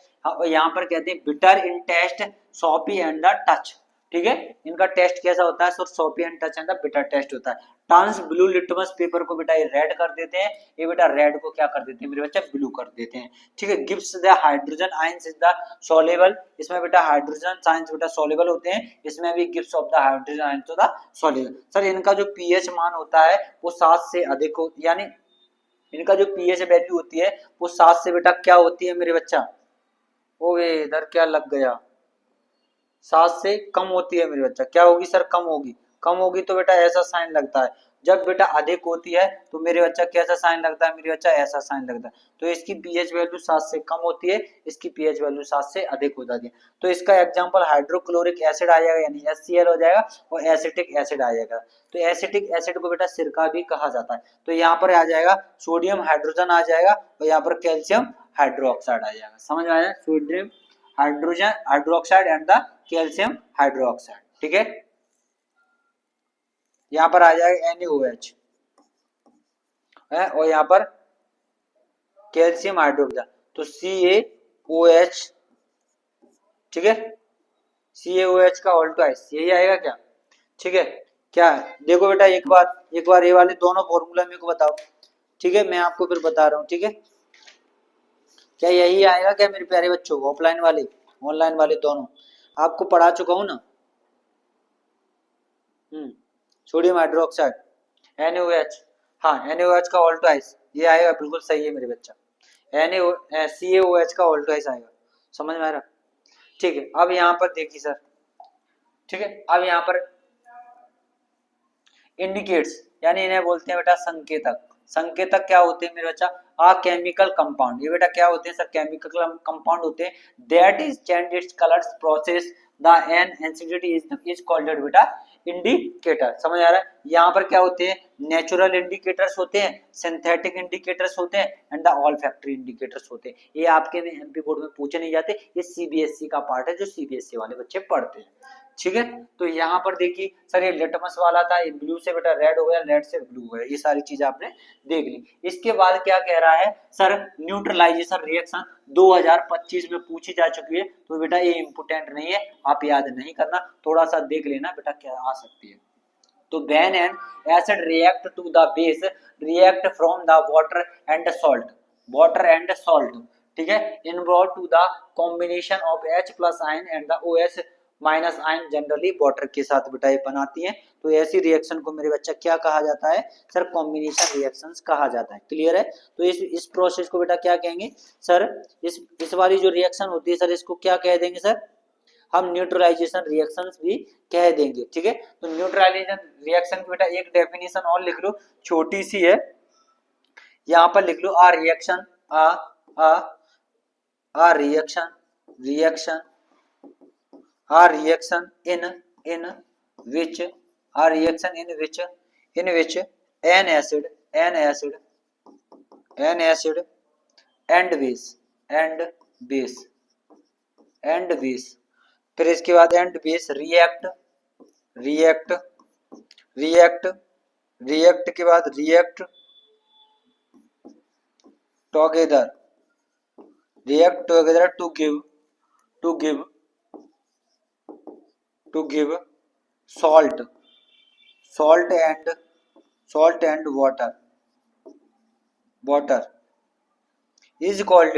यहाँ पर कहते हैं bitter in taste, soapy and the touch. ठीक है, इनका टेस्ट कैसा होता है sir? Soapy and touch and the bitter taste होता है। टर्न्स ब्लू लिटमस पेपर को बेटा ये रेड कर देते हैं, ये बेटा रेड को क्या कर देते हैं मेरे बच्चा? ब्लू कर देते हैं। ठीक है, gives the hydrogen ions is the soluble, इसमें बेटा हाइड्रोजन आयंस बेटा सॉल्युबल होते हैं, इसमें भी gives off the hydrogen ions to the soluble. Sir इनका जो पीएच मान होता है वो 7 से अधिक हो, यानी इनका जो पीएच वैल्यू होती है वो 7 से बेटा क्या होती है मेरे बच्चा? ओए इधर क्या लग गया? 7 से कम होती है मेरे बच्चा। क्या होगी सर? कम होगी। कम होगी तो बेटा ऐसा साइन लगता है। जब बेटा अधिक होती है तो मेरे बच्चा कैसा साइन लगता है मेरे बच्चा? ऐसा साइन लगता है। तो इसकी पीएच वैल्यू 7 से कम होती है, इसकी पीएच वैल्यू 7 से अधिक हो जाती है। तो इसका एग्जांपल हाइड्रोक्लोरिक एसिड आ जाएगा, यानी HCl हो जाएगा, और एसिटिक एसिड आ जाएगा। तो एसिटिक एसिड को बेटा सिरका भी कहा जाता है। तो यहाँ पर आ जाएगा सोडियम हाइड्रोजन आ जाएगा, और यहाँ पर कैल्शियम हाइड्रोक्साइड आ जाएगा। समझ में आया? Sodium hydrogen hydroxide and the calcium hydroxide. ठीक है, यहाँ पर आ जाएगा NaOH है, और यहाँ पर कैल्शियम हाइड्रोक्साइड, तो CaOH। ठीक है, CaOH का ऑल ट्वाइस यही आएगा क्या? ठीक है, क्या देखो बेटा एक बार ये वाले दोनों फॉर्मूला मेरे को बताओ। ठीक है, मैं आपको फिर बता रहा हूँ। ठीक है, क्या यही आएगा क्या मेरे प्यारे बच्चों? ऑफलाइन वाले ऑनलाइन वाले दोनों आपको पढ़ा चुका हूँ ना। सोडियम हाइड्रोक्साइड NaOH, हाँ NaOH का ऑल ट्वाइस ये आएगा, बिल्कुल सही है मेरे बच्चा। CaOH का ऑल ट्वाइस आएगा। समझ में आ रहा? ठीक है, अब यहाँ पर देखिए सर। ठीक है, अब यहाँ पर इंडिकेट्स, यानी इन्हें बोलते हैं बेटा संकेतक। संकेतक क्या होते हैं मेरे बच्चा? केमिकल कंपाउंड, ये बेटा क्या होते हैं सर? केमिकल कंपाउंड होते हैं that is change its colours process the an acidity is called बेटा इंडिकेटर। समझ आ रहा है? यहाँ पर क्या होते हैं? नेचुरल इंडिकेटर्स होते हैं, सिंथेटिक इंडिकेटर्स होते हैं, and the all factory indicators होते हैं। ये आपके में एमपी बोर्ड में पूछे नहीं जाते, ये सीबीएसई का पार्ट है जो सीबीएसई वाले बच्चे पढ़ते हैं। ठीक है, तो यहाँ पर देखिए सर ये लिटमस वाला था, ये ब्लू से बेटा रेड हो गया, रेड से ब्लू हो गया, ये सारी चीजें आपने देख ली। इसके बाद क्या कह रहा है सर? न्यूट्रलाइजेशन रिएक्शन 2025 में पूछी जा चुकी है, तो बेटा ये इंपोर्टेंट नहीं है, आप याद नहीं करना, थोड़ा सा देख लेना बेटा क्या आ सकती है। तो when an acid react to the base react from the water and salt, ठीक है, involve to the combination of H plus ion and the OH minus ion generally water के साथ बेटा ये बनाती हैं। तो ऐसी रिएक्शन को मेरे बच्चा क्या कहा जाता है सर, कॉम्बिनेशन रिएक्शंस कहा जाता है। क्लियर है? तो इस प्रोसेस को बेटा क्या कहेंगे सर, इस वाली जो रिएक्शन होती है सर इसको क्या कह देंगे सर, हम न्यूट्रलाइजेशन रिएक्शंस भी कह देंगे। ठीक है, तो न्यूट्रलाइजेशन रिएक्शन की बेटा एक डेफिनेशन और लिख लो, छोटी सी है, यहाँ पर लिख लो आ reaction a reaction in which an acid and base फिर इसके बाद एंड बेस रिएक्ट के बाद react together to give salt and water is called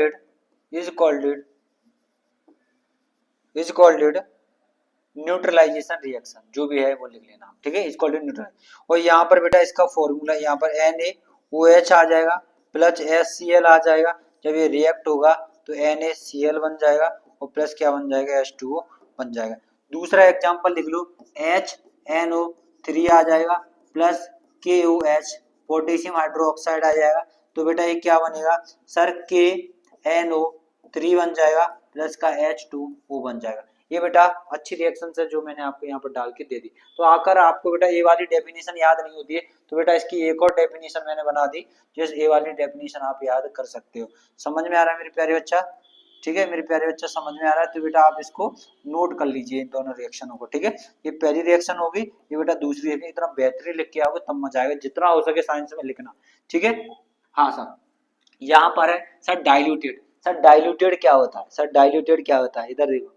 neutralisation reaction, जो भी है वो लिख लेना। ठीक है, इज कॉल्ड न्यूट्रल। और यहाँ पर बेटा इसका फॉर्मूला यहाँ पर NaOH आ जाएगा प्लस HCl आ जाएगा, जब ये रिएक्ट होगा तो NaCl बन जाएगा और प्लस क्या बन जाएगा, H2O बन जाएगा। दूसरा एग्जांपल लिख लो, HNO3 आ जाएगा प्लस KOH पोटेशियम हाइड्रोक्साइड आ जाएगा, तो बेटा ये क्या बनेगा सर, KNO3 बन जाएगा प्लस का H2O बन जाएगा। ये बेटा अच्छी रिएक्शन है जो मैंने आपको यहाँ पर डाल के दे दी। तो आकर आपको बेटा ए वाली डेफिनेशन याद नहीं होती है तो बेटा इसकी एक और डेफिनेशन मैंने बना दी, जिस ए वाली डेफिनेशन आप याद कर सकते हो। समझ में आ रहा है मेरे प्यारे बच्चा? ठीक है मेरे प्यारे बच्चा, समझ में आ रहा है तो बेटा आप इसको नोट कर लीजिए इन दोनों रिएक्शनों को। ठीक है, ये पहली रिएक्शन होगी, ये बेटा दूसरी है। इतना बेहतरीन लिख के आओगे तब मजा आएगा, जितना हो सके साइंस में लिखना। ठीक है, हाँ सर, यहाँ पर है सर डाइल्यूटेड। सर डाइल्यूटेड क्या होता है? सर डाइल्यूटेड क्या होता है, इधर देखो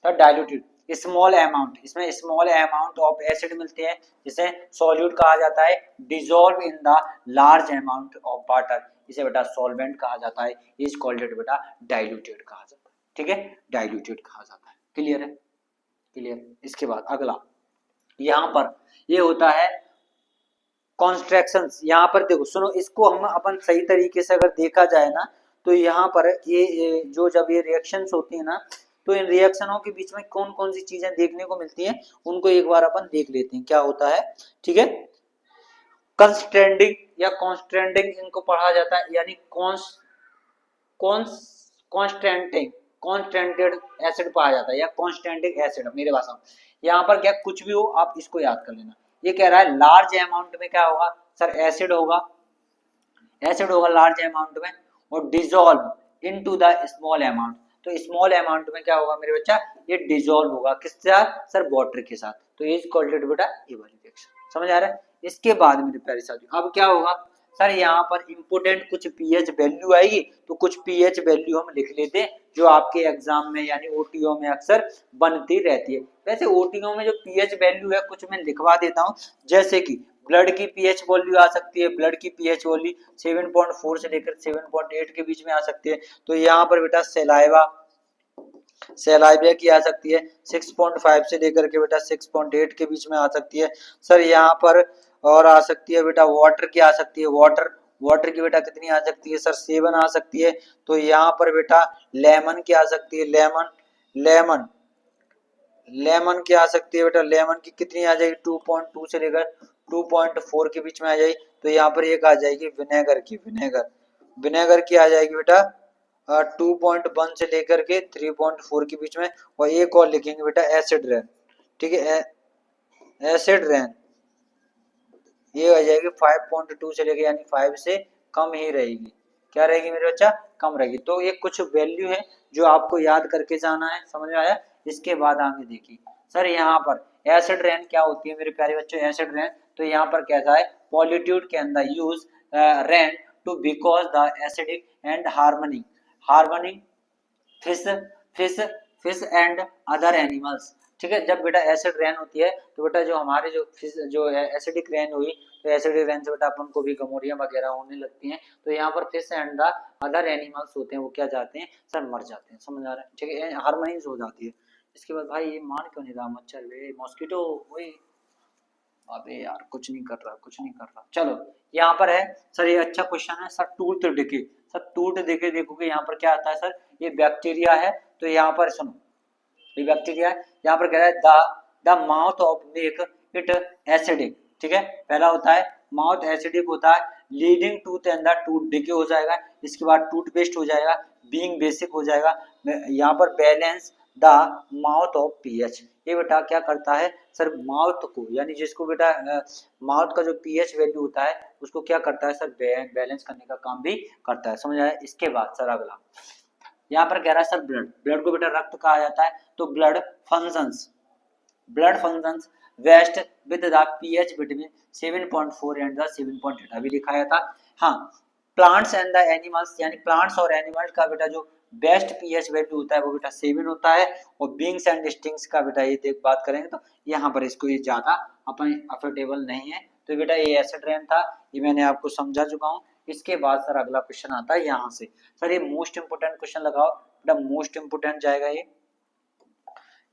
सर, डाइल्यूटेड स्मॉल अमाउंट, इसमें स्मॉल अमाउंट ऑफ एसिड मिलते हैं जिसे सॉल्यूट कहा जाता है, dissolve in the large amount of water, इसे बेटा सॉल्वेंट कहा जाता है, इज कॉल्ड बेटा डाइल्यूटेड कहा जाता है। ठीक है, डाइल्यूटेड कहा जाता है। क्लियर है? क्लियर। इसके बाद अगला यहाँ पर ये होता है कॉन्स्ट्रक्शंस। यहाँ पर देखो सुनो, इसको हम अपन सही तरीके से अगर देखा जाए ना तो यहाँ पर ये जो जब ये रिएक्शंस होती है ना तो इन रिएक्शनों के बीच में कौन कौन सी चीजें देखने को मिलती हैं उनको एक बार अपन देख लेते हैं क्या होता है। ठीक है, कंस्ट्रेंडिंग या कॉन्स्ट्रेंडिंग इनको पढ़ा जाता है, यानी कॉन्स्टेंटेड एसिड पाया जाता है या कॉन्स्टेंटिक एसिड। मेरे पास यहाँ पर क्या कुछ भी हो आप इसको याद कर लेना। ये कह रहा है लार्ज अमाउंट में क्या होगा सर, एसिड होगा लार्ज अमाउंट में और dissolve into the small amount. तो स्मॉल अमाउंट में क्या होगा मेरे बच्चा, ये डिसॉल्व होगा किसके साथ सर, वाटर के साथ। तो इज कॉल्ड बेटा ये वाली रिएक्शन। समझ आ रहा है? इसके बाद मेरे प्यारे साथियों अब क्या होगा सर, यहाँ पर इंपोर्टेंट कुछ पीएच वैल्यू आएगी, तो कुछ पीएच वैल्यू हम लिख लेते हैं जो आपके एग्जाम में यानी ओटीओ में अक्सर बनती रहती है। वैसे ओटीओ में जो पीएच वैल्यू है कुछ मैं लिखवा देता हूँ, जैसे कि ब्लड की पीएच वैल्यू आ सकती है, ब्लड की पीएच वैल्यू 7.4 से लेकर 7.8 के बीच में आ सकती है। तो यहाँ पर बेटा सलाइवा की आ सकती है 6.5 से लेकर के बेटा 6.8 के बीच में आ सकती है सर। यहाँ पर और आ सकती है बेटा वाटर की आ सकती है, वाटर की बेटा कितनी आ सकती है सर, 7 आ सकती है। तो यहाँ पर बेटा लेमन की आ सकती है, लेमन की आ सकती है बेटा, लेमन की कितनी आ जाएगी 2.2 से लेकर 2.4 के बीच में आ जाएगी। तो यहाँ पर एक आ जाएगी विनेगर की आ जाएगी बेटा 2.1 से लेकर के 3.4 के बीच में। और एक और लिखेंगे बेटा एसिड रेन। ठीक है, एसिड रेन ये आ जाएगी 5.2 से लेकर, यानी 5 से कम ही रहेगी। क्या रहेगी मेरे बच्चा, कम रहेगी। तो ये कुछ वैल्यू है जो आपको याद करके जाना है। समझ में आया? इसके बाद आगे देखिए सर, यहाँ पर एसिड रेन क्या होती है मेरे प्यारे बच्चों, एसिड रेन तो यहाँ पर कैसा है, पॉलिट्यूड के अंदर use rain to because the acidic and harmonic fish and other animals ठीक है। जब बेटा एसिड रेन होती है तो बेटा जो हमारे जो एसिडिक रेन हुई, तो एसिडिक रेन से बेटा अपन को भी गमोरिया वगैरह होने लगती हैं। तो यहाँ पर fish and the other animals होते हैं वो क्या जाते हैं सर, मर जाते हैं। समझ आ रहा है, ठीक है, हार्मोनीज हो जाती है। इसके बाद भाई ये मान क्यों नहीं रहा मच्छर, वे मॉस्किटो, वही, अबे यार कुछ नहीं कर रहा, कुछ नहीं कर रहा। चलो यहाँ पर है सर, ये अच्छा क्वेश्चन है sir, tooth decay. Sir tooth decay देखोगे यहाँ पर क्या आता है सर, ये बैक्टीरिया है। तो यहाँ पर सुनो, ये बैक्टीरिया है, यहाँ पर कह रहा है the mouth of make it acidic. ठीक है, पहला होता है माउथ एसिडिक होता है, leading tooth and the tooth decay हो जाएगा, इसके बाद टूथपेस्ट हो जाएगा, बीइंग बेसिक हो जाएगा। यहाँ पर balance the mouth of pH, ये बेटा क्या करता है सर, माउथ को, यानी जिसको बेटा माउथ का जो पीएच वैल्यू होता है उसको क्या करता है सर, बैलेंस करने का काम भी करता है। समझ आया। इसके बाद सर अगला यहाँ पर कह रहा है सर ब्लड, ब्लड को बेटा रक्त कहा जाता है। तो blood functions waste with the pH between 7.4 and the 7.8, अभी दिखाया था। हाँ, प्लांट्स एंड द एनिमल्स, यानी प्लांट्स और एनिमल्स का बेटा जो बेस्ट पीएच वैल्यू होता है वो बेटा 7 होता है। और बींग्स एंड स्टिंग्स का बेटा ये देख बात करेंगे तो यहाँ पर इसको ये ज्यादा अपन अफोर्डेबल नहीं है। तो बेटा ये एसिड रेन था, ये मैंने आपको समझा चुका हूँ। इसके बाद सर अगला क्वेश्चन आता है यहाँ से। सर ये मोस्ट इंपोर्टेंट क्वेश्चन लगाओ बेटा, मोस्ट इंपोर्टेंट जाएगा ये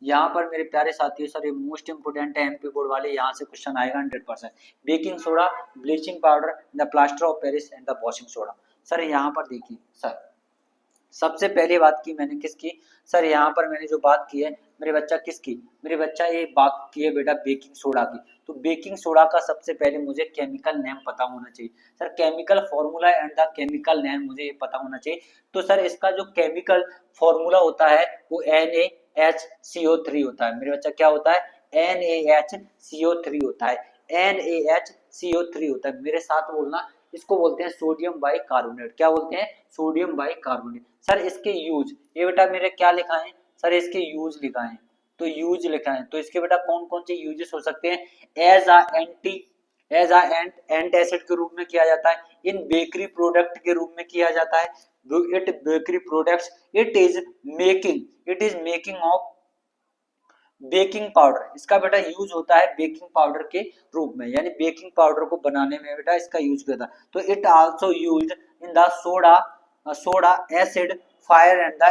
यहाँ पर मेरे प्यारे साथियों। सर ये मोस्ट इंपोर्टेंट है, एमपी बोर्ड वाले, यहाँ से क्वेश्चन आएगा 100%। Baking soda, bleaching powder, the plaster of Paris and the washing soda. Sir यहाँ पर देखिए सर, सबसे पहले बात की मैंने किसकी सर, यहाँ पर मैंने जो बात की है मेरे बच्चा किसकी, मेरे बच्चा ये बात की है बेटा बेकिंग सोडा की। तो बेकिंग सोडा का सबसे पहले मुझे केमिकल नेम पता होना चाहिए sir, chemical formula and the chemical name मुझे ये पता होना चाहिए। तो सर इसका जो केमिकल फॉर्मूला होता है वो NaHCO3 होता है। मेरे बच्चा क्या होता है, NaHCO3 होता है, NaHCO3 होता है। मेरे साथ बोलना, इसको बोलते हैं सोडियम बाइकार्बोनेट। क्या बोलते हैं, सोडियम बाइकार्बोनेट। सर इसके यूज, ये बेटा मेरे क्या लिखा है सर, इसके यूज लिखा है। तो यूज लिखा है, तो इसके बेटा कौन कौन से यूजेस हो सकते हैं, एज अ एंटासिड के रूप में किया जाता है, इन बेकरी प्रोडक्ट के रूप में किया जाता है, it bakery products, it is making of baking powder. इसका बेटा यूज होता है बेकिंग पाउडर के रूप में, यानी बेकिंग पाउडर को बनाने में बेटा इसका यूज होता है। तो it also used in the soda acid fire and the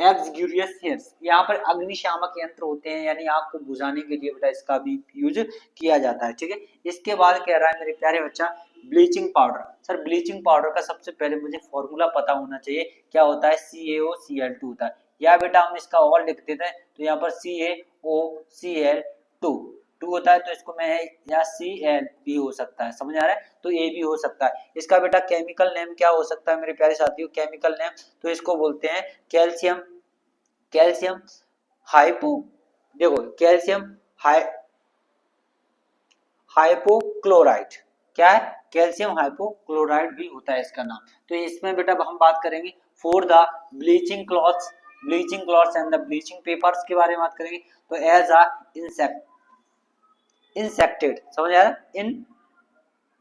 extinguishers. यहाँ पर अग्निशामक यंत्र होते हैं, यानी आग को बुझाने के लिए बेटा इसका भी यूज किया जाता है। ठीक है, इसके बाद कह रहा है मेरे प्यारे बच्चा bleaching powder. Sir bleaching powder का सबसे पहले मुझे फॉर्मूला पता होना चाहिए, क्या होता है, CaOCl2 होता है। या बेटा हम इसका और लिख देते हैं, तो यहाँ पर CaOCl2 होता है, तो इसको मैं या Cl भी हो सकता है। समझ आ रहा है, तो A भी हो सकता है। इसका बेटा केमिकल नेम क्या हो सकता है मेरे प्यारे साथियों, केमिकल नेम, तो इसको बोलते हैं कैल्शियम हाइपो, देखो कैल्शियम हाइपोक्लोराइड, क्या है, कैल्शियम हाइपोक्लोराइड भी होता है इसका नाम। तो इसमें बेटा हम बात करेंगे for the bleaching clothes and the bleaching papers के बारे में बात करेंगे। तो एज अ इंसेक्टेड, समझ आ रहा है,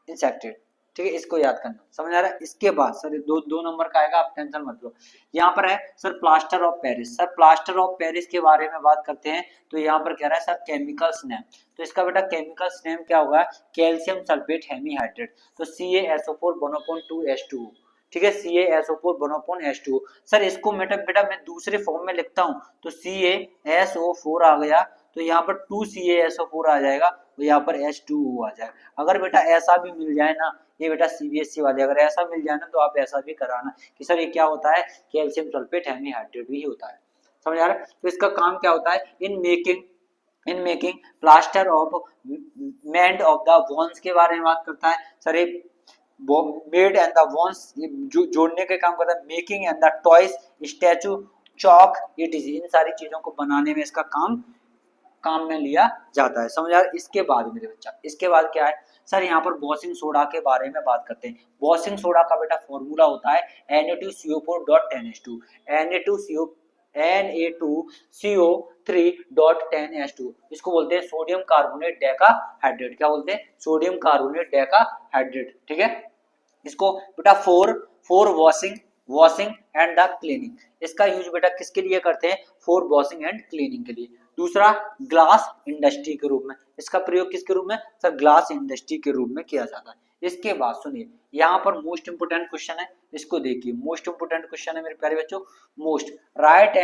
इंसेक्टेड, ठीक है, इसको याद करना। समझ आ रहा है। इसके बाद सर दो नंबर का आएगा, आप टेंशन मत लो। यहाँ पर है sir plaster of Paris. Sir plaster of Paris के बारे में बात करते हैं, तो यहाँ पर कह रहा है सर केमिकल्स नेम। तो इसका बेटा केमिकल्स नेम क्या होगा, कैल्शियम सल्फेट हेमीहाइड्रेट। तो CaSO4 1/2H2O, ठीक है, CaSO4 1/H2O। सर इसको बेटा मैं दूसरे फॉर्म में लिखता हूँ, तो CaSO4 आ गया, तो यहाँ पर 2CaSO4 आ जाएगा, तो यहाँ पर H2O आ जाएगा। अगर बेटा ऐसा भी मिल जाए ना, ये बेटा CBSE वाले, अगर ऐसा मिल जाए ना तो आप ऐसा भी कराना कि सर ये क्या होता है, कैल्शियम सल्फेट हेमीहाइड्रेट भी होता है। समझ आ रहा है। तो इसका काम क्या होता है, in making plaster of made of the bones के बारे में बात करता है। सर ये मेड एंड द बोन्स जोड़ने के काम करता है, making and the toys statue chalk, it is, इन सारी चीजों को बनाने में इसका काम में लिया जाता है। समझ आ रहा है। इसके बाद मेरे बच्चा, इसके बाद क्या है सर, यहाँ पर वॉशिंग सोडा के बारे में बात करते हैं। वॉशिंग सोडा का बेटा फॉर्मूला होता है Na2CO4.10H2, Na2CO3.10H2। इसको बोलते हैं सोडियम कार्बोनेट डेकाहाइड्रेट। क्या बोलते हैं, सोडियम कार्बोनेट डेकाहाइड्रेट। ठीक है, इसको बेटा four washing and the cleaning. इसका यूज बेटा किसके लिए करते हैं? फॉर वॉशिंग एंड क्लीनिंग के लिए। दूसरा ग्लास इंडस्ट्री के रूप में, इसका प्रयोग किसके रूप में? सर ग्लास इंडस्ट्री के रूप में किया जाता है। इसके बाद सुनिए यहाँ पर मोस्ट इंपोर्टेंट क्वेश्चन है, इसको देखिए। मोस्ट इंपोर्टेंट क्वेश्चन है मेरे प्यारे बच्चों, most right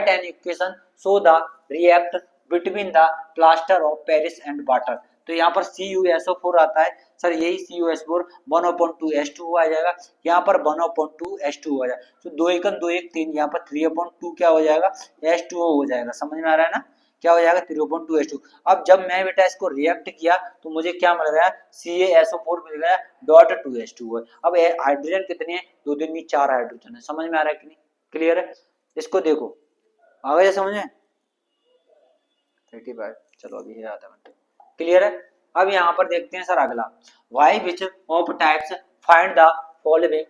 an equation so the react between the plaster of Paris and water. तो यहाँ पर CuSO4 आता है, सर यही CuSO4 1/2H2O आ जाएगा, यहाँ पर 1/2H2O आ जाएगा। तो 2 एकम 2 1 3, यहाँ पर 3/2 क्या हो जाएगा? H2O हो जाएगा। समझ में आ रहा है ना? क्या हो जाएगा? 3/2H2। अब जब मैं बेटा इसको रिएक्ट किया तो मुझे क्या मिल गया? CaSO4 मिल गया .2H2O। अब हाइड्रोजन कितने हैं? 2 दूनी 4 हाइड्रोजन है। समझ में आ रहा है कि नहीं? क्लियर है? इसको देखो, आ गया समझ में? 35, चलो अभी है आधा घंटा। क्लियर है? अब यहाँ पर देखते हैं सर अगला, why which of types find the following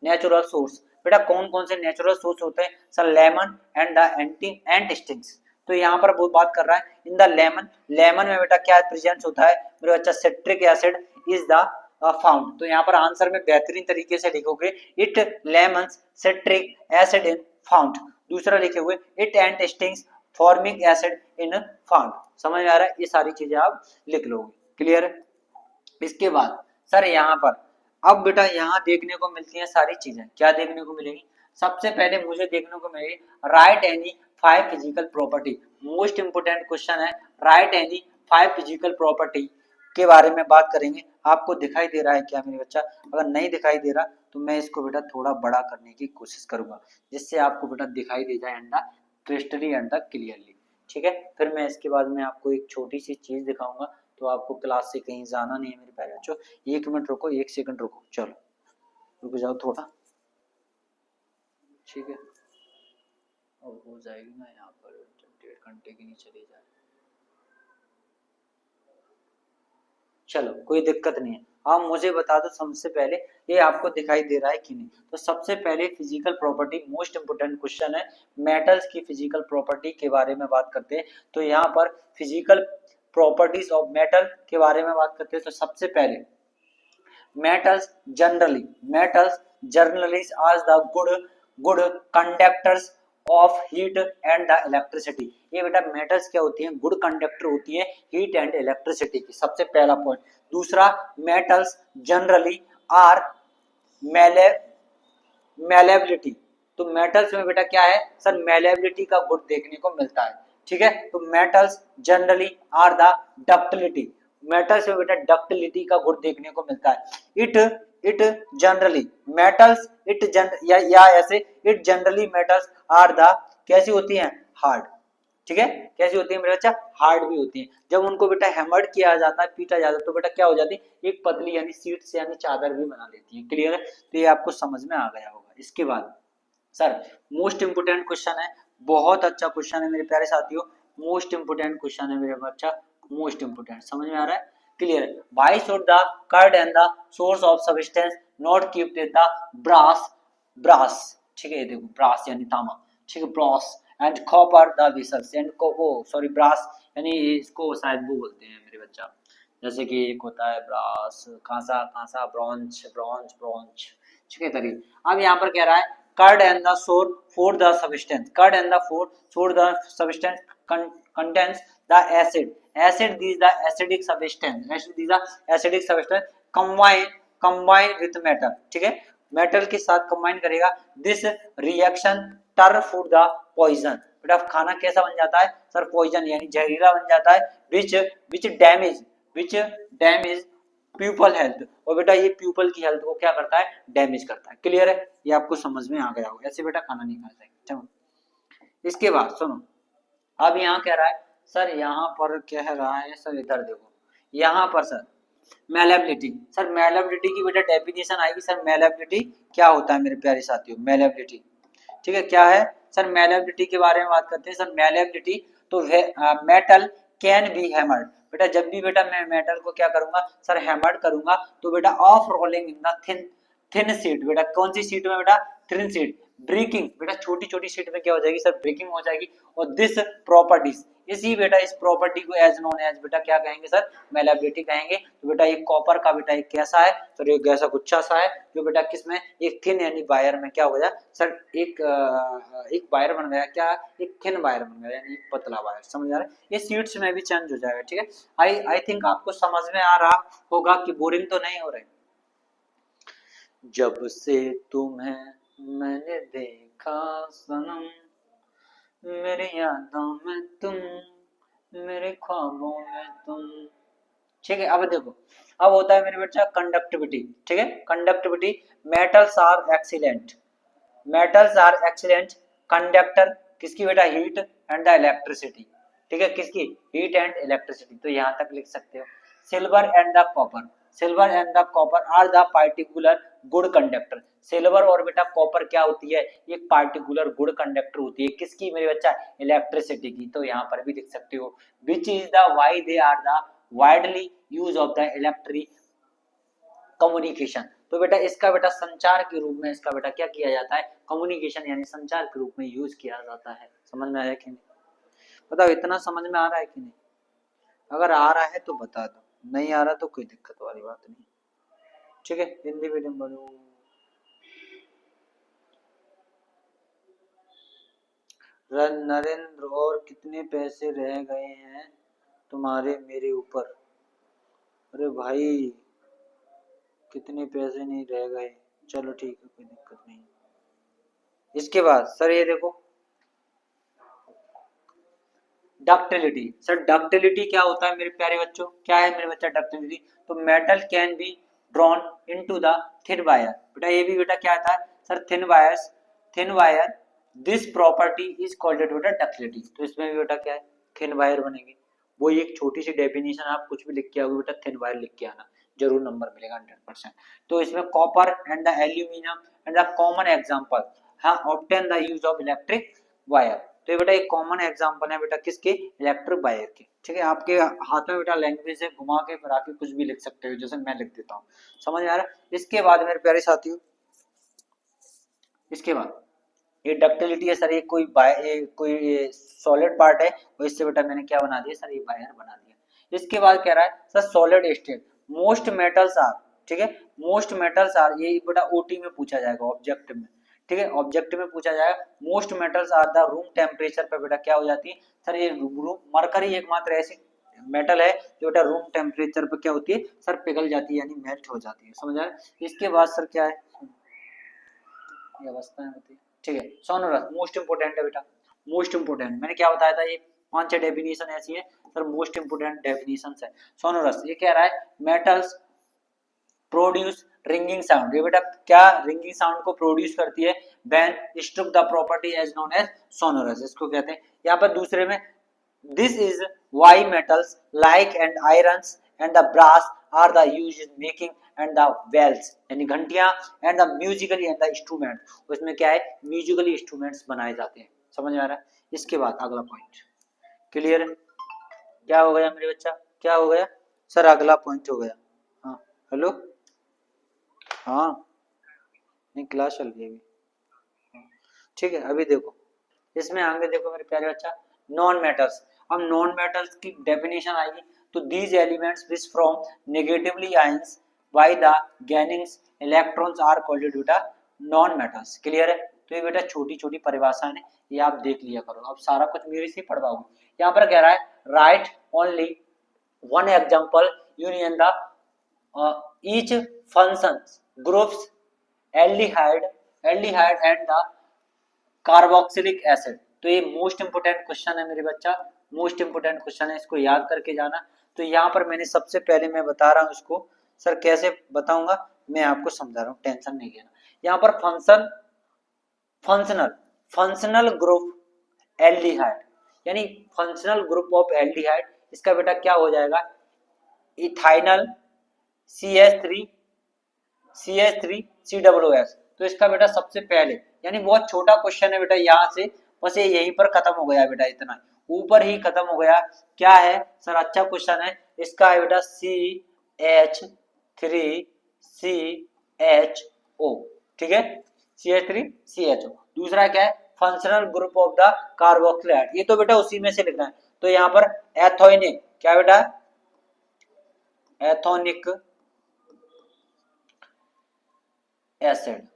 natural source. बेटा कौन कौन से नेचुरल सोर्स होते हैं? Sir lemon and the ant stings. तो यहाँ पर वो बात कर रहा है इन द लेमन में बेटा क्या प्रेजेंस होता है मेरे बच्चा? Citric acid is the found. तो यहाँ पर आंसर में बेहतरीन तरीके से लिखोगे it lemons citric acid in found. दूसरा लिखे हुए it ant stings formic acid in found. समझ में आ रहा है? ये सारी चीजें आप लिख लोगे। क्लियर है? इसके बाद सर यहाँ पर अब बेटा यहाँ देखने को मिलती हैं सारी चीजें। क्या देखने को मिलेगी? सबसे पहले मुझे देखने को मिलेगी right any 5 physical property. Most important question है, राइट एनी 5 फिजिकल प्रॉपर्टी के बारे में बात करेंगे। आपको दिखाई दे रहा है क्या मेरे बच्चा? अगर नहीं दिखाई दे रहा तो मैं इसको बेटा थोड़ा बड़ा करने की कोशिश करूंगा, जिससे आपको बेटा दिखाई दे जाए एंड क्रिस्टली एंड क्लियरली। ठीक है, फिर मैं इसके बाद में आपको एक छोटी सी चीज दिखाऊंगा, तो आपको क्लास से कहीं जाना नहीं है मेरे प्यारे बच्चों। 1 मिनट रुको, 1 सेकंड रुको, चलो रुक जाओ थोड़ा। ठीक है, अब हो जाएगी ना यहाँ पर 1.5 घंटे की नहीं चली जाए। चलो कोई दिक्कत नहीं है। आप मुझे बता दो सबसे पहले ये आपको दिखाई दे रहा है कि नहीं। तो सबसे पहले physical property, most important question है, मेटल्स की फिजिकल प्रॉपर्टी के बारे में बात करते हैं। तो यहाँ पर फिजिकल प्रॉपर्टीज ऑफ मेटल के बारे में बात करते हैं। तो सबसे पहले metals generally are the good conductors of heat and the electricity. ये बेटा मेटल्स क्या होती हैं? गुड कंडक्टर होती है हीट एंड इलेक्ट्रिसिटी की। सबसे पहला पॉइंट। दूसरा, मेटल्स जनरली आर मेलेबिलिटी। तो मेटल्स में बेटा क्या है सर? मेलेबिलिटी का गुण देखने को मिलता है। ठीक है, तो metals generally are the ductility. Metals में बेटा डक्टिलिटी का गुण देखने को मिलता है। इट जनरली मेटल्स या ऐसे it generally metals are the कैसी होती हैं? हार्ड। ठीक है, कैसी होती है मेरे बच्चा? हार्ड भी होती है। जब उनको बेटा हैमर्ड किया जाता है, पीटा जाता है, तो बेटा क्या हो जाती है? एक पतली यानी सीट से यानी चादर भी बना लेती है। क्लियर है? तो ये आपको समझ में आ गया होगा। इसके बाद सर मोस्ट इंपोर्टेंट क्वेश्चन है, बहुत अच्छा क्वेश्चन है मेरे प्यारे साथियों, मोस्ट इंपोर्टेंट क्वेश्चन है मेरे बच्चा, मोस्ट इंपोर्टेंट। समझ में आ रहा है? क्लियर है? Why should the curd and the source of substance not keep with the brass. ठीक है, ये देखो ब्रास यानी तांबा। ठीक है, brass and copper the vessels and sorry brass यानी इसको शायद वो बोलते हैं मेरे बच्चा, जैसे कि एक होता है ब्रास, कांसा, ब्रॉन्ज। ठीक है तरी। अब यहाँ पर कह रहा है curd and the sour for the substance, curd and the for the substance contains the acid these the acidic substance combine with metal। ठीक है, मेटल के साथ कंबाइन करेगा। This reaction turn food the poison. बेटा खाना कैसा बन जाता है सर? पॉइजन यानी जहरीला बन जाता है। विच डैमेज प्यूपल हेल्थ। और बेटा ये प्यूपल की हेल्थ को क्या करता है? डैमेज करता है। क्लियर है? ये आपको समझ में आ गया होगा। ऐसे बेटा खाना नहीं खा सकते। चलो इसके बाद सुनो, अब यहाँ कह रहा है सर, यहाँ पर कह रहा है सर, इधर देखो, यहाँ पर सर मेलेबिलिटी। सर मेलेबिलिटी की बेटा डेफिनेशन आएगी। सर मेलेबिलिटी क्या होता है मेरे प्यारे साथियों? मेलेबिलिटी ठीक है क्या है सर? मेलेबिलिटी के बारे में बात करते हैं। सर मेलेबिलिटी तो मेटल कैन बी हैमर्ड। बेटा जब भी बेटा मैं मेटल को क्या करूंगा सर? हैमर्ड करूंगा, तो बेटा of rolling in the thin sheet. बेटा कौन सी शीट में? बेटा थिन शीट। ब्रेकिंग, बेटा छोटी छोटी शीट में क्या हो जाएगी सर, ब्रेकिंग हो जाएगी। और दिस प्रॉपर्टीज, इसी बेटा इस प्रॉपर्टी को एज नोन एज बेटा क्या कहेंगे सर, मैलेबिलिटी कहेंगे। तो बेटा एक कॉपर का बेटा एक कैसा है सर, एक ऐसा गुच्छा सा है जो बेटा किसमें, एक थिन यानी वायर में क्या हो गया सर, एक वायर बन गया, क्या एक थिन वायर बन गया यानी एक पतला वायर, समझ आ रहा है। ये शीट्स में भी चेंज हो जाएगा, ठीक है। आई थिंक आपको समझ में आ रहा होगा कि बोरिंग तो नहीं हो रहे। जब से तुम्हें मैंने देखा सनम, मेरी यादों में तुम, मेरे ख्वाबों में तुम, ठीक है। अब देखो, अब होता है मेरे बच्चा कंडक्टिविटी, ठीक है। Conductivity, metals are excellent, metals are excellent conductor, किसकी बेटा, हीट एंड द इलेक्ट्रिसिटी, ठीक है, किसकी, हीट एंड इलेक्ट्रिसिटी, तो यहां तक लिख सकते हो। Silver and the copper, silver and the copper are the particular good conductor, silver और बेटा कॉपर क्या होती है, एक पार्टिकुलर गुड कंडक्टर होती है, किसकी मेरे बच्चा, इलेक्ट्रिसिटी की, तो यहाँ पर भी लिख सकते हो। Which is the why they are the widely use of the electric communication, तो बेटा इसका बेटा संचार के रूप में इसका बेटा क्या किया जाता है, कम्युनिकेशन यानी संचार के रूप में यूज किया जाता है। समझ में आया कि नहीं, बताओ इतना समझ में आ रहा है कि नहीं, अगर आ रहा है तो बता दो, नहीं आ रहा तो कोई दिक्कत वाली बात नहीं, ठीक है। हिंदी मीडियम बोलो। नरेंद्र, और कितने पैसे रह गए हैं तुम्हारे मेरे ऊपर, अरे भाई कितने पैसे नहीं रह गए, चलो ठीक है कोई दिक्कत नहीं। इसके बाद सर ये देखो डक्टिलिटी, सर डक्टिलिटी क्या होता है मेरे प्यारे बच्चों, क्या है मेरे बच्चा डक्टिलिटी, तो metal can be drawn into the thin wire, बेटा ये भी बेटा क्या था sir, thin wires, thin wire, this property is called बेटा डक्टिलिटी, तो इसमें भी बेटा क्या है, थिन वायर बनेगी। वो एक छोटी सी डेफिनेशन आप कुछ भी लिख के आओगे बेटा, थिन वायर लिख के आना, जरूर नंबर मिलेगा 100%। तो इसमें copper and the aluminium and the common example, हाँ obtain the use of electric wire, तो ये बेटा एक कॉमन एग्जांपल है बेटा किसके, इलेक्ट्रिक वायर के, ठीक है। आपके हाथ में बेटा लैंग्वेज है, घुमा के फिरा के कुछ भी लिख सकते हो, जैसे मैं लिख देता हूँ, समझ में आ रहा है। इसके बाद मेरे प्यारे साथियों, इसके बाद ये डक्टिलिटी है सर, ये कोई सॉलिड पार्ट है, और इससे बेटा मैंने क्या बना दिया सर, ये वायर बना दिया। इसके बाद कह रहा है sir solid state, most metals are, ठीक है, मोस्ट मेटल्स आर, ये बेटा ओटी में पूछा जाएगा, ऑब्जेक्ट में, ठीक है, ऑब्जेक्ट में पूछा जाएगा। Most metals are the room temperature पे बेटा क्या हो जाती है सर, ये मरकरी एकमात्र ऐसी मेटल है जो बेटा रूम टेम्परेचर पे क्या होती है सर, पिघल जाती है यानी मेल्ट हो जाती है, समझ आया। इसके बाद सर क्या है, ये अवस्थाएं होती है, ठीक है। सोनोरस मोस्ट इंपोर्टेंट है बेटा, मोस्ट इंपोर्टेंट, मैंने क्या बताया था, ये 5-6 डेफिनेशन ऐसी है सर, मोस्ट इंपोर्टेंट डेफिनेशन है। सोनोरस ये कह रहा है मेटल्स प्रोड्यूस रिंगिंग साउंड, ये बेटा क्या रिंगिंग साउंड को प्रोड्यूस करती है, when struck the property as known as sonorous, इसको कहते हैं। यहाँ पर दूसरे में this is why metals like and irons and the brass are the use in making and the bells, यानी घंटियां and the musically and the instrument, उसमें क्या है म्यूजिकली इंस्ट्रूमेंट्स बनाए जाते हैं, समझ में आ रहा है। इसके बाद अगला पॉइंट क्लियर है, क्या हो गया मेरे बच्चा, क्या हो गया सर, अगला पॉइंट हो गया, हाँ हेलो, हाँ नहीं क्लास चल रही है अभी, ठीक है। अभी देखो इसमें आगे देखो मेरे प्यारे बच्चा, नॉन मेटल्स, अब नॉन मेटल्स की डेफिनेशन आएगी, तो these elements which from negatively ions by the gaining electrons are called बेटा नॉन मेटल्स, क्लियर है। तो ये बेटा छोटी छोटी परिभाषाएं हैं, ये आप देख लिया करो, अब सारा कुछ मेरे से पढ़वाओगे। यहाँ पर कह रहा है right only one example union the each functions groups aldehyde aldehyde and the carboxylic acid, तो ये मोस्ट इंपोर्टेंट क्वेश्चन है मेरे बच्चा, मोस्ट इंपोर्टेंट क्वेश्चन है, इसको याद करके जाना। तो यहाँ पर मैंने सबसे पहले मैं बता रहा हूँ इसको सर, कैसे बताऊंगा मैं आपको समझा रहा हूँ, टेंशन नहीं लेना। यहाँ पर function functional functional group aldehyde, यानी फंक्शनल ग्रुप ऑफ एल्डिहाइड, इसका बेटा क्या हो जाएगा, इथाइनल CH3 CH3COOS, तो इसका बेटा सबसे पहले, यानी बहुत छोटा क्वेश्चन है बेटा, यहाँ से बस ये यहीं पर खत्म हो गया बेटा, इतना ऊपर ही खत्म हो गया। क्या है सर, अच्छा क्वेश्चन है, इसका है बेटा CH3CHO, ठीक है, CH3CHO। दूसरा क्या है, functional group of the carboxyl आयड, ये तो बेटा उसी में से लिखना है। तो यहाँ पर एथोनिक, क्या बेटा, एथोनिक एसिड,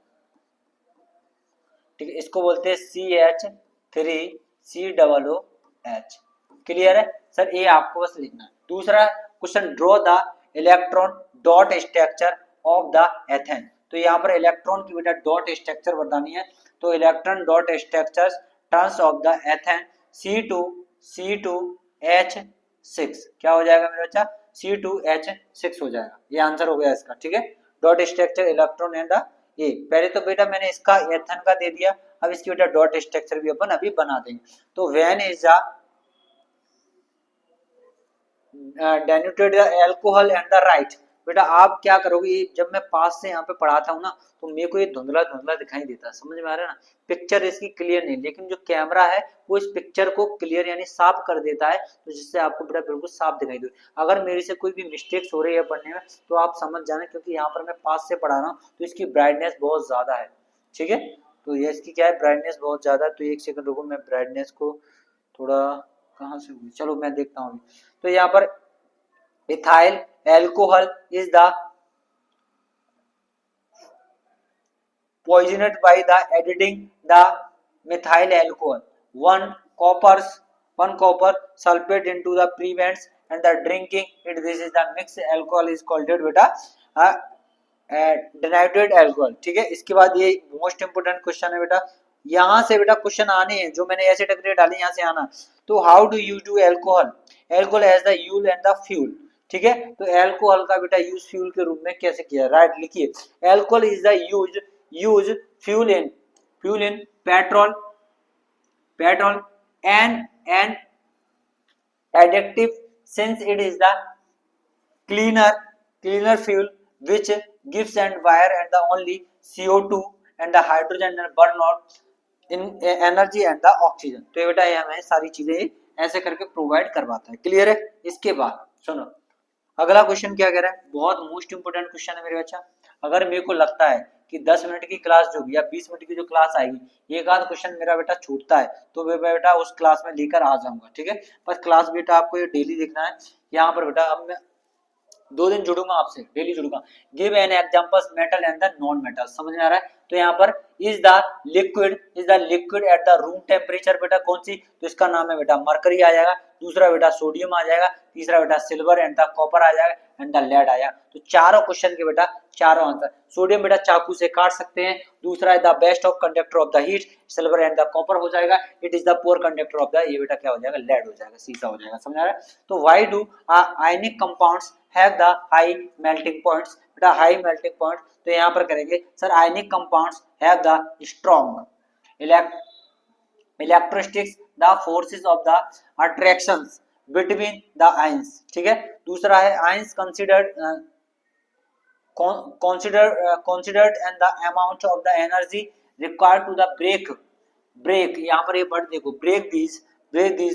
ठीक है, इसको बोलते हैं CH3COOH। क्लियर है सर, ये आपको बस लिखना है। दूसरा question, draw the electron dot structure of the ethane. तो यहाँ पर इलेक्ट्रॉन की बेटा डॉट स्ट्रक्चर बतानी है। तो electron dot structure terms of the ethane C2H6, क्या हो जाएगा मेरा बच्चा, C2H6 हो जाएगा। ये आंसर हो गया इसका, ठीक है। Dot structure electron and the, ये पहले तो बेटा मैंने इसका एथेन का दे दिया, अब इसकी बेटा डॉट स्ट्रक्चर भी अपन अभी बना देंगे। तो when is the denoted the alcohol and the right, बेटा आप क्या करोगे, जब मैं पास से यहाँ पे पढ़ाता हूँ ना, तो मेरे को ये धुंधला धुंधला दिखाई देता है, समझ में आ रहा है ना, पिक्चर इसकी क्लियर नहीं, लेकिन जो कैमरा है वो इस पिक्चर को क्लियर यानी साफ कर देता है, तो जिससे आपको बेटा बिल्कुल साफ दिखाई दे। अगर मेरे से कोई भी मिस्टेक्स हो रही है पढ़ने में तो आप समझ जाना, क्योंकि यहाँ पर मैं पास से पढ़ा रहा हूँ तो इसकी ब्राइटनेस बहुत ज्यादा है, ठीक है। तो ये इसकी क्या है, ब्राइटनेस बहुत ज्यादा है। तो एक सेकंड रुको, मैं ब्राइटनेस को थोड़ा, कहाँ से हुई, चलो मैं देखता हूँ। तो यहाँ पर ethyl alcohol is the poisoned by the adding the methyl alcohol, one copper sulfate into the prevents and the drinking it, this is the mixed alcohol is called बेटा denaturate alcohol, ठीक है। इसके बाद ये मोस्ट इंपोर्टेंट क्वेश्चन है बेटा, यहाँ से बेटा क्वेश्चन आने हैं, जो मैंने ऐसे टकरे डाली यहाँ से आना। तो how do you do alcohol, alcohol as the यूल एंड द फ्यूल, ठीक है। तो एल्कोहल का बेटा यूज फ्यूल के रूप में कैसे किया, राइट लिखिए, alcohol is the use fuel in petrol and addictive since it is the cleaner fuel which gives and fire and the only CO2 and the hydrogen and burn out in energy and the oxygen। तो ये बेटा ये हमें सारी चीजें ऐसे करके provide करवाता है, क्लियर है। इसके बाद सुनो अगला क्वेश्चन क्या कह रहा है, बहुत मोस्ट इंपोर्टेंट क्वेश्चन है मेरे बच्चा। अगर मेरे को लगता है कि 10 मिनट की क्लास जो भी या 20 मिनट की जो क्लास आएगी, एक आध क्वेश्चन मेरा बेटा छूटता है तो मैं बेटा उस क्लास में लेकर आ जाऊंगा, ठीक है। बस क्लास बेटा आपको ये डेली देखना है। यहाँ पर बेटा अब मैं 2 दिन जुड़ूंगा आपसे, डेली जुड़ूंगा। Give an examples metal and the non metal, समझ में आ रहा है। तो यहाँ पर is the liquid at the room temperature, बेटा कौन सी, तो इसका नाम है बेटा मरकरी आ जाएगा। दूसरा बेटा सोडियम आ जाएगा। तीसरा बेटा सिल्वर एंड द कॉपर आ जाएगा एंड द लेड आ जाएगा। तो चारों क्वेश्चन के बेटा चारों आंसर। सोडियम बेटा चाकू से काट सकते हैं। दूसरा है the best of conductor of the heat, silver and the copper हो जाएगा। It is the poor conductor of the, ये बेटा क्या हो जाएगा, लेड हो जाएगा, सीसा हो जाएगा, समझ आ रहा है। तो why do ionic compounds have the high melting points, बेटा हाई मेल्टिंग पॉइंट, तो यहाँ पर करेंगे sir ionic compounds have the strong electrostatics the forces of the attractions between the ions, ठीक है। दूसरा है ions considered and the amount of the energy required to the break यहाँ पर ये वर्ड देखो, break these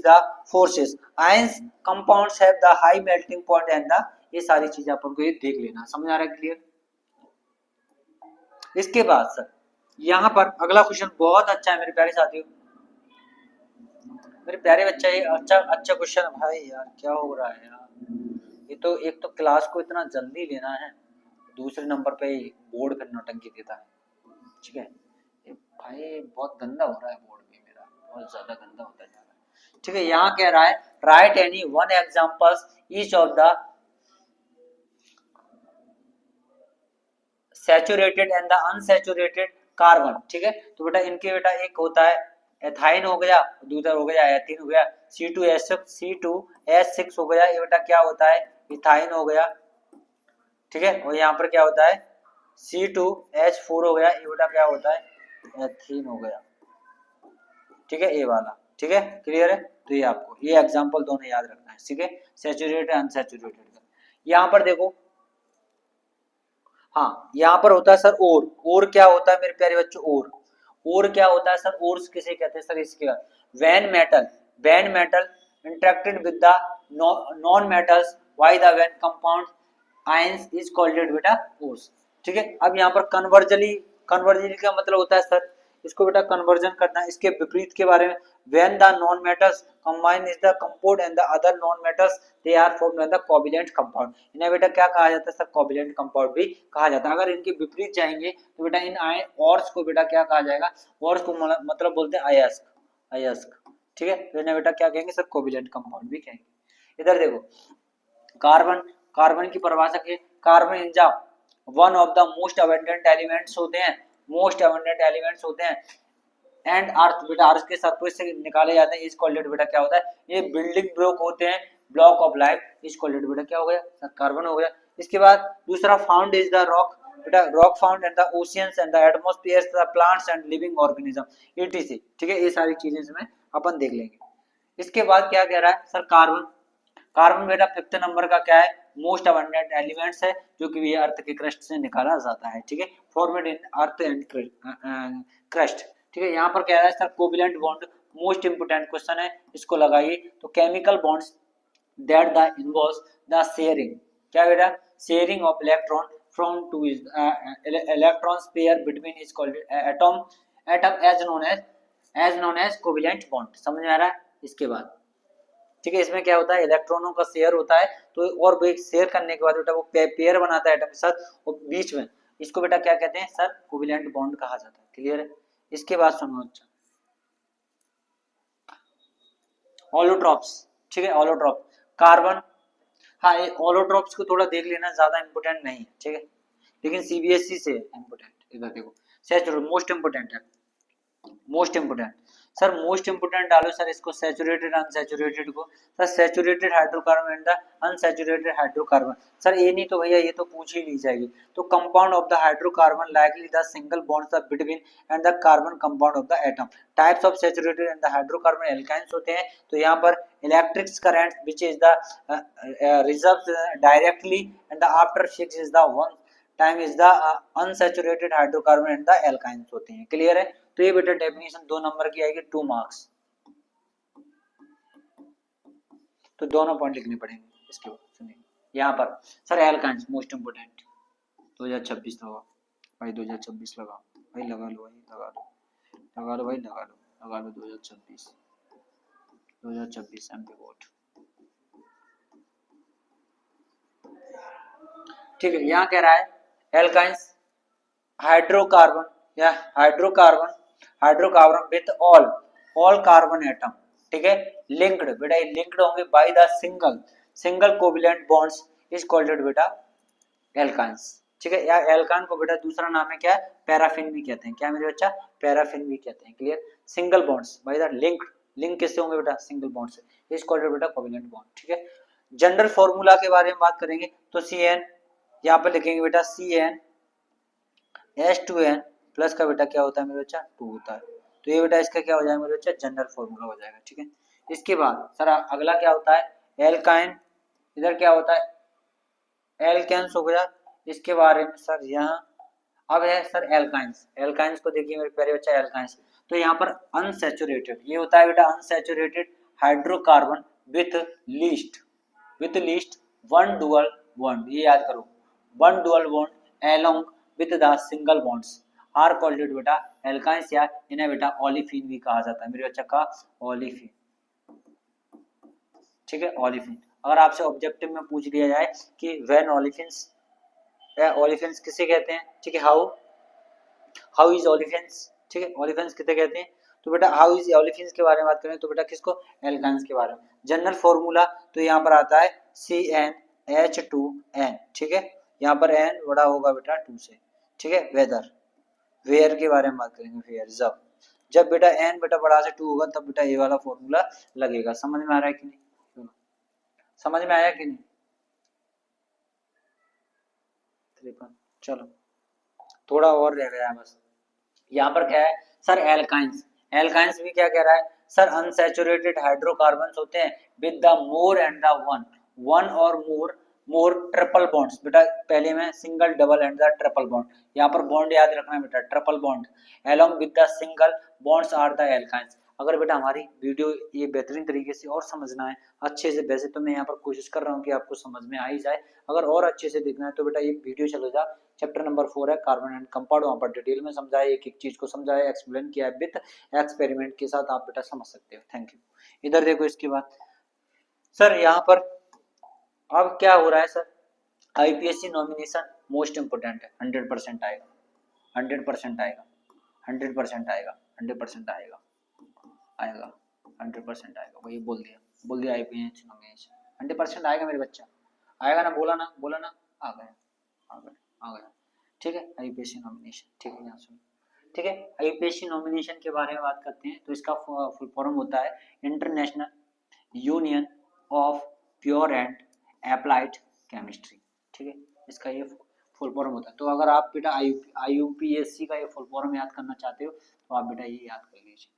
the forces, ions compounds have the high melting point and the, ये सारी चीजें अपन को ये देख लेना, समझ आ रहा है, क्लियर। इसके बाद सर यहाँ पर अगला क्वेश्चन बहुत अच्छा है मेरे प्यारे साथियों, मेरे प्यारे बच्चा, ये अच्छा क्वेश्चन है भाई। यार क्या हो रहा है यार, ये तो एक तो क्लास को इतना जल्दी लेना है, दूसरे नंबर पे बोर्ड पे नौटंकी देता है, ठीक है। ये भाई बहुत गंदा हो रहा है, बोर्ड भी मेरा बहुत ज्यादा गंदा होता जा रहा है, ठीक है। यहाँ कह रहा है right any one examples each of the saturated and the unsaturated carbon, ठीक है। तो बेटा इनके बेटा एक होता है एथाइन हो गया, दूसरा हो गया एथीन हो गया, C2H6 हो गया, ये बेटा क्या होता है, इथाइन हो गया, ठीक है। और यहाँ पर क्या होता है C2H4 हो गया, ये बेटा क्या होता है, एथीन हो गया, ठीक है, ये वाला, ठीक है, क्लियर है। तो ये आपको ये एग्जांपल दोनों याद रखना है, ठीक है, सैचुरेटेड अनसैचुरेटेड का। यहाँ पर देखो, हाँ यहाँ पर होता है सर और क्या होता है मेरे प्यारे बच्चों, और क्या होता है सर, और किसे कहते हैं सर, इसके when metal interacted with the non metals why the when compound ions is called बेटा ओर्स, ठीक है। अब यहाँ पर कन्वर्जन का मतलब होता है सर इसको बेटा कन्वर्जन करना। इसके विपरीत के बारे में, when the non metals combine is the compound and the other non metals they are formed when the covalent compound। इन्हें बेटा क्या कहा जाता है सर, कोवैलेंट कंपाउंड भी कहा जाता है। अगर इनके विपरीत जाएंगे तो बेटा इन ऑर्स को बेटा क्या कहा जाएगा, ऑर्स को मतलब बोलते हैं अयस्क, अयस्क, ठीक है। तो इन्हें बेटा क्या कहेंगे सर, कोवैलेंट कंपाउंड भी कहेंगे। इधर देखो कार्बन, कार्बन की परिभाषा के, carbon is the one of the most abundant elements होते हैं, मोस्ट अबंडेंट एलिमेंट्स होते हैं। एंड अर्थ, बेटा अर्थ के सरफेस से निकाले जाते हैं, इज कॉल्ड बेटा क्या होता है, ये बिल्डिंग ब्लॉक होते हैं, block of life, is called बेटा क्या हो गया सर, कार्बन हो गया। इसके बाद दूसरा फाउंड इज द रॉक, बेटा rock found in the oceans and the atmosphere, the plants and living organism, etc, ठीक है। ये सारी चीजें इसमें अपन देख लेंगे। इसके बाद क्या कह रहा है सर, कार्बन, कार्बन बेटा 5th नंबर का क्या है, मोस्ट अबंडेंट एलिमेंट्स है, जो कि ये अर्थ के क्रस्ट से निकाला जाता है, ठीक है, formed in earth and crust, ठीक है। यहाँ पर कह रहा है sir covalent bond, most important question है, इसको लगाइए। तो chemical bonds that the involves the sharing, क्या बेटा, sharing of electron from two electrons pair between is called atom, atom as known as covalent bond, समझ में आ रहा है। इसके बाद ठीक है, इसमें क्या होता है, इलेक्ट्रॉनों का शेयर होता है, तो और भी शेयर करने के बाद बेटा वो पेयर बनाता है एटम के साथ, और बीच में इसको बेटा क्या कहते हैं सर, कोवैलेंट बॉन्ड कहा जाता है, क्लियर है। इसके बाद सुनो, अच्छा ऑलोट्रॉप्स, ठीक है, ऑलोट्रॉप, कार्बन, हाँ ये ऑलोट्रॉप्स को थोड़ा देख लेना, ज्यादा इंपोर्टेंट नहीं है, ठीक है, लेकिन सीबीएसई से इंपोर्टेंट, इधर देखो सैचुरेटेड, मोस्ट इंपोर्टेंट है, most important sir, most important डालो सर इसको, सैचुरेटेड अनसैचुरेटेड को, sir saturated hydrocarbon and the unsaturated hydrocarbon, sir ये नहीं तो भैया ये तो पूछ ही ली जाएगी। तो compound of the hydrocarbon likely the single bonds the between and the carbon compound of the atom, types of saturated and the hydrocarbon alkynes होते हैं। तो यहाँ पर electric current which is the reserve directly and the after 6 is the one time is the unsaturated hydrocarbon and the alkynes होते हैं, clear है। तो ये बेटा डेफिनेशन 2 नंबर की आएगी, 2 मार्क्स, तो दोनों पॉइंट लिखने पड़ेंगे। इसके बाद सुनिए यहाँ पर सर एल्काइंस मोस्ट इंपोर्टेंट 2026 लगा भाई, 2026 लगा भाई, लगा लो भाई, लगा लो, लगा लो भाई, लगा लो, लगा लो 2026 एमपी बोर्ड, ठीक है। यहाँ कह रहा है एल्काइंस हाइड्रोकार्बन या hydrocarbon, hydrocarbon with all carbon atom, ठीक है, लिंक्ड, बेटा ये लिंक्ड होंगे by the single covalent bonds is called बेटा एल्काइंस, ठीक है। या एल्काइन को बेटा दूसरा नाम है क्या, पैराफिन भी कहते हैं, क्या मेरे बच्चा, पैराफिन भी कहते हैं, clear. Single bonds by the link किससे होंगे बेटा, सिंगल बॉन्ड से, इज कॉल्ड बेटा कोवैलेंट बॉन्ड, ठीक है। जनरल फॉर्मूला के बारे में बात करेंगे तो CN, यहाँ पर लिखेंगे बेटा CN H2N प्लस का बेटा क्या होता है मेरे बच्चा, 2 होता है। तो ये बेटा इसका क्या हो जाएगा मेरे बच्चा, जनरल फॉर्मूला हो जाएगा, ठीक है। इसके बाद सर अगला क्या होता है, एल्काइन, इधर क्या होता है, एल्केन्स हो गया। इसके बारे में सर यहाँ अब है सर एल्काइंस, एल्काइंस को देखिए मेरे प्यारे बच्चा, एल्काइंस तो यहाँ पर अनसैचुरेटेड, ये होता है बेटा unsaturated hydrocarbon with least one dual bond, ये याद करो, one dual bond along with the single bonds are called बेटा एल्काइंस, या इन्हें बेटा ओलिफिन भी कहा जाता है मेरे बच्चा का, ओलिफिन, ठीक है, ओलिफिन। अगर आपसे ऑब्जेक्टिव में पूछ लिया जाए कि व्हेन ओलिफिन्स, ओलिफिन्स किसे कहते हैं, ठीक है, हाउ इज ओलिफिन्स, ठीक है, ओलिफिन्स किसे कहते हैं, तो बेटा हाउ इज ओलिफिन्स के बारे में बात करें तो बेटा किसको, एल्काइंस के बारे में। जनरल फॉर्मूला तो यहाँ पर आता है CnH2n, ठीक है, यहाँ पर n बड़ा होगा बेटा 2 से, ठीक है। वेयर के बारे में बात करेंगे, वेयर जब बेटा n बेटा बड़ा से 2 होगा तब बेटा ये वाला फॉर्मूला लगेगा, समझ में आ रहा है कि नहीं, समझ में आया कि नहीं, चलो थोड़ा और रह गया बस। यहाँ पर क्या है सर एल्काइंस, एल्काइंस भी क्या कह रहा है सर, अनसैचुरेटेड हाइड्रोकार्बन्स होते हैं with the more and the one और मोर ट्रिपल बॉन्ड्स, बेटा पहले में single double and the triple bond, यहाँ पर बॉन्ड याद रखना है बेटा, triple bond along with the single bonds are the alkynes. अगर बेटा हमारी वीडियो ये बेहतरीन तरीके से और समझना है अच्छे से, वैसे तो मैं यहाँ पर कोशिश कर रहा हूँ कि आपको समझ में आ ही जाए, अगर और अच्छे से देखना है तो बेटा ये वीडियो चलो जा चैप्टर नंबर 4 है कार्बन एंड कंपाउंड, वहां पर डिटेल में समझाया, एक एक चीज को समझाया, एक्सप्लेन किया विद एक्सपेरिमेंट के साथ, आप बेटा समझ सकते हो। Thank you. इधर देखो इसके बाद सर यहाँ पर अब क्या हो रहा है sir, IPSC nomination most important है, 100% आएगा, 100% आएगा, 100% आएगा, 100% आएगा, आएगा 100% आएगा, वही बोल दिया आईपीएससी नॉमिनेशन 100% आएगा मेरे बच्चा, आएगा ना, बोला ना, आ गया, आ गया, आ गया। ठीक है, आईपीएससी नॉमिनेशन, ठीक है, यहाँ सुनो, ठीक है। आईपीएससी नॉमिनेशन के बारे में बात करते हैं, तो इसका फुल फॉर्म होता है international union of pure and applied chemistry, ठीक है, इसका ये फुल फॉर्म होता है। तो अगर आप बेटा आईयूपीएससी का ये फुल फॉर्म याद करना चाहते हो तो आप बेटा ये याद कर लीजिए।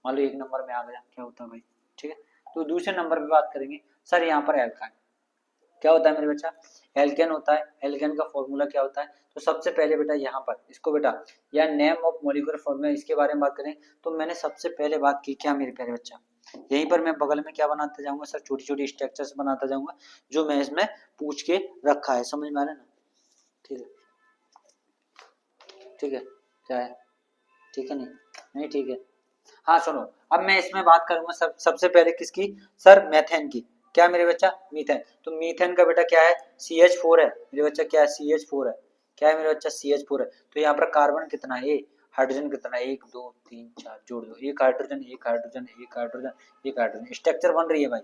मान लो 1 नंबर में आ गया, क्या होता है भाई, ठीक है। तो दूसरे नंबर पे बात करेंगे सर, यहाँ पर एल्काइन क्या होता है मेरे बच्चा, एल्केन होता है, एल्केन का फॉर्मूला क्या होता है, तो सबसे पहले बेटा यहाँ पर इसको बेटा या नेम ऑफ मॉलिक्यूलर फॉर्मूला, इसके बारे में बात करें तो मैंने सबसे पहले बात की क्या मेरे प्यारे बच्चा, यहीं पर मैं बगल में क्या बनाता जाऊंगा सर, छोटी छोटी स्ट्रक्चर्स बनाता जाऊंगा जो मैं इसमें पूछ के रखा है, समझ में आ रहा है ना, ठीक है, ठीक है, क्या है, ठीक है, नहीं ठीक है। हाँ सुनो, अब मैं इसमें बात करूंगा सबसे पहले किसकी सर, मेथेन की, क्या मेरे बच्चा, मीथेन, तो मीथेन का बेटा क्या है, CH4 है मेरे बच्चा, क्या है, CH4 है, क्या है मेरे बच्चा, CH4 है। तो यहाँ पर कार्बन कितना है, हाइड्रोजन कितना है, 1 2 3 4, जोड़ दो, एक हाइड्रोजन, एक हाइड्रोजन, एक हाइड्रोजन, एक हाइड्रोजन, स्ट्रक्चर बन रही है भाई,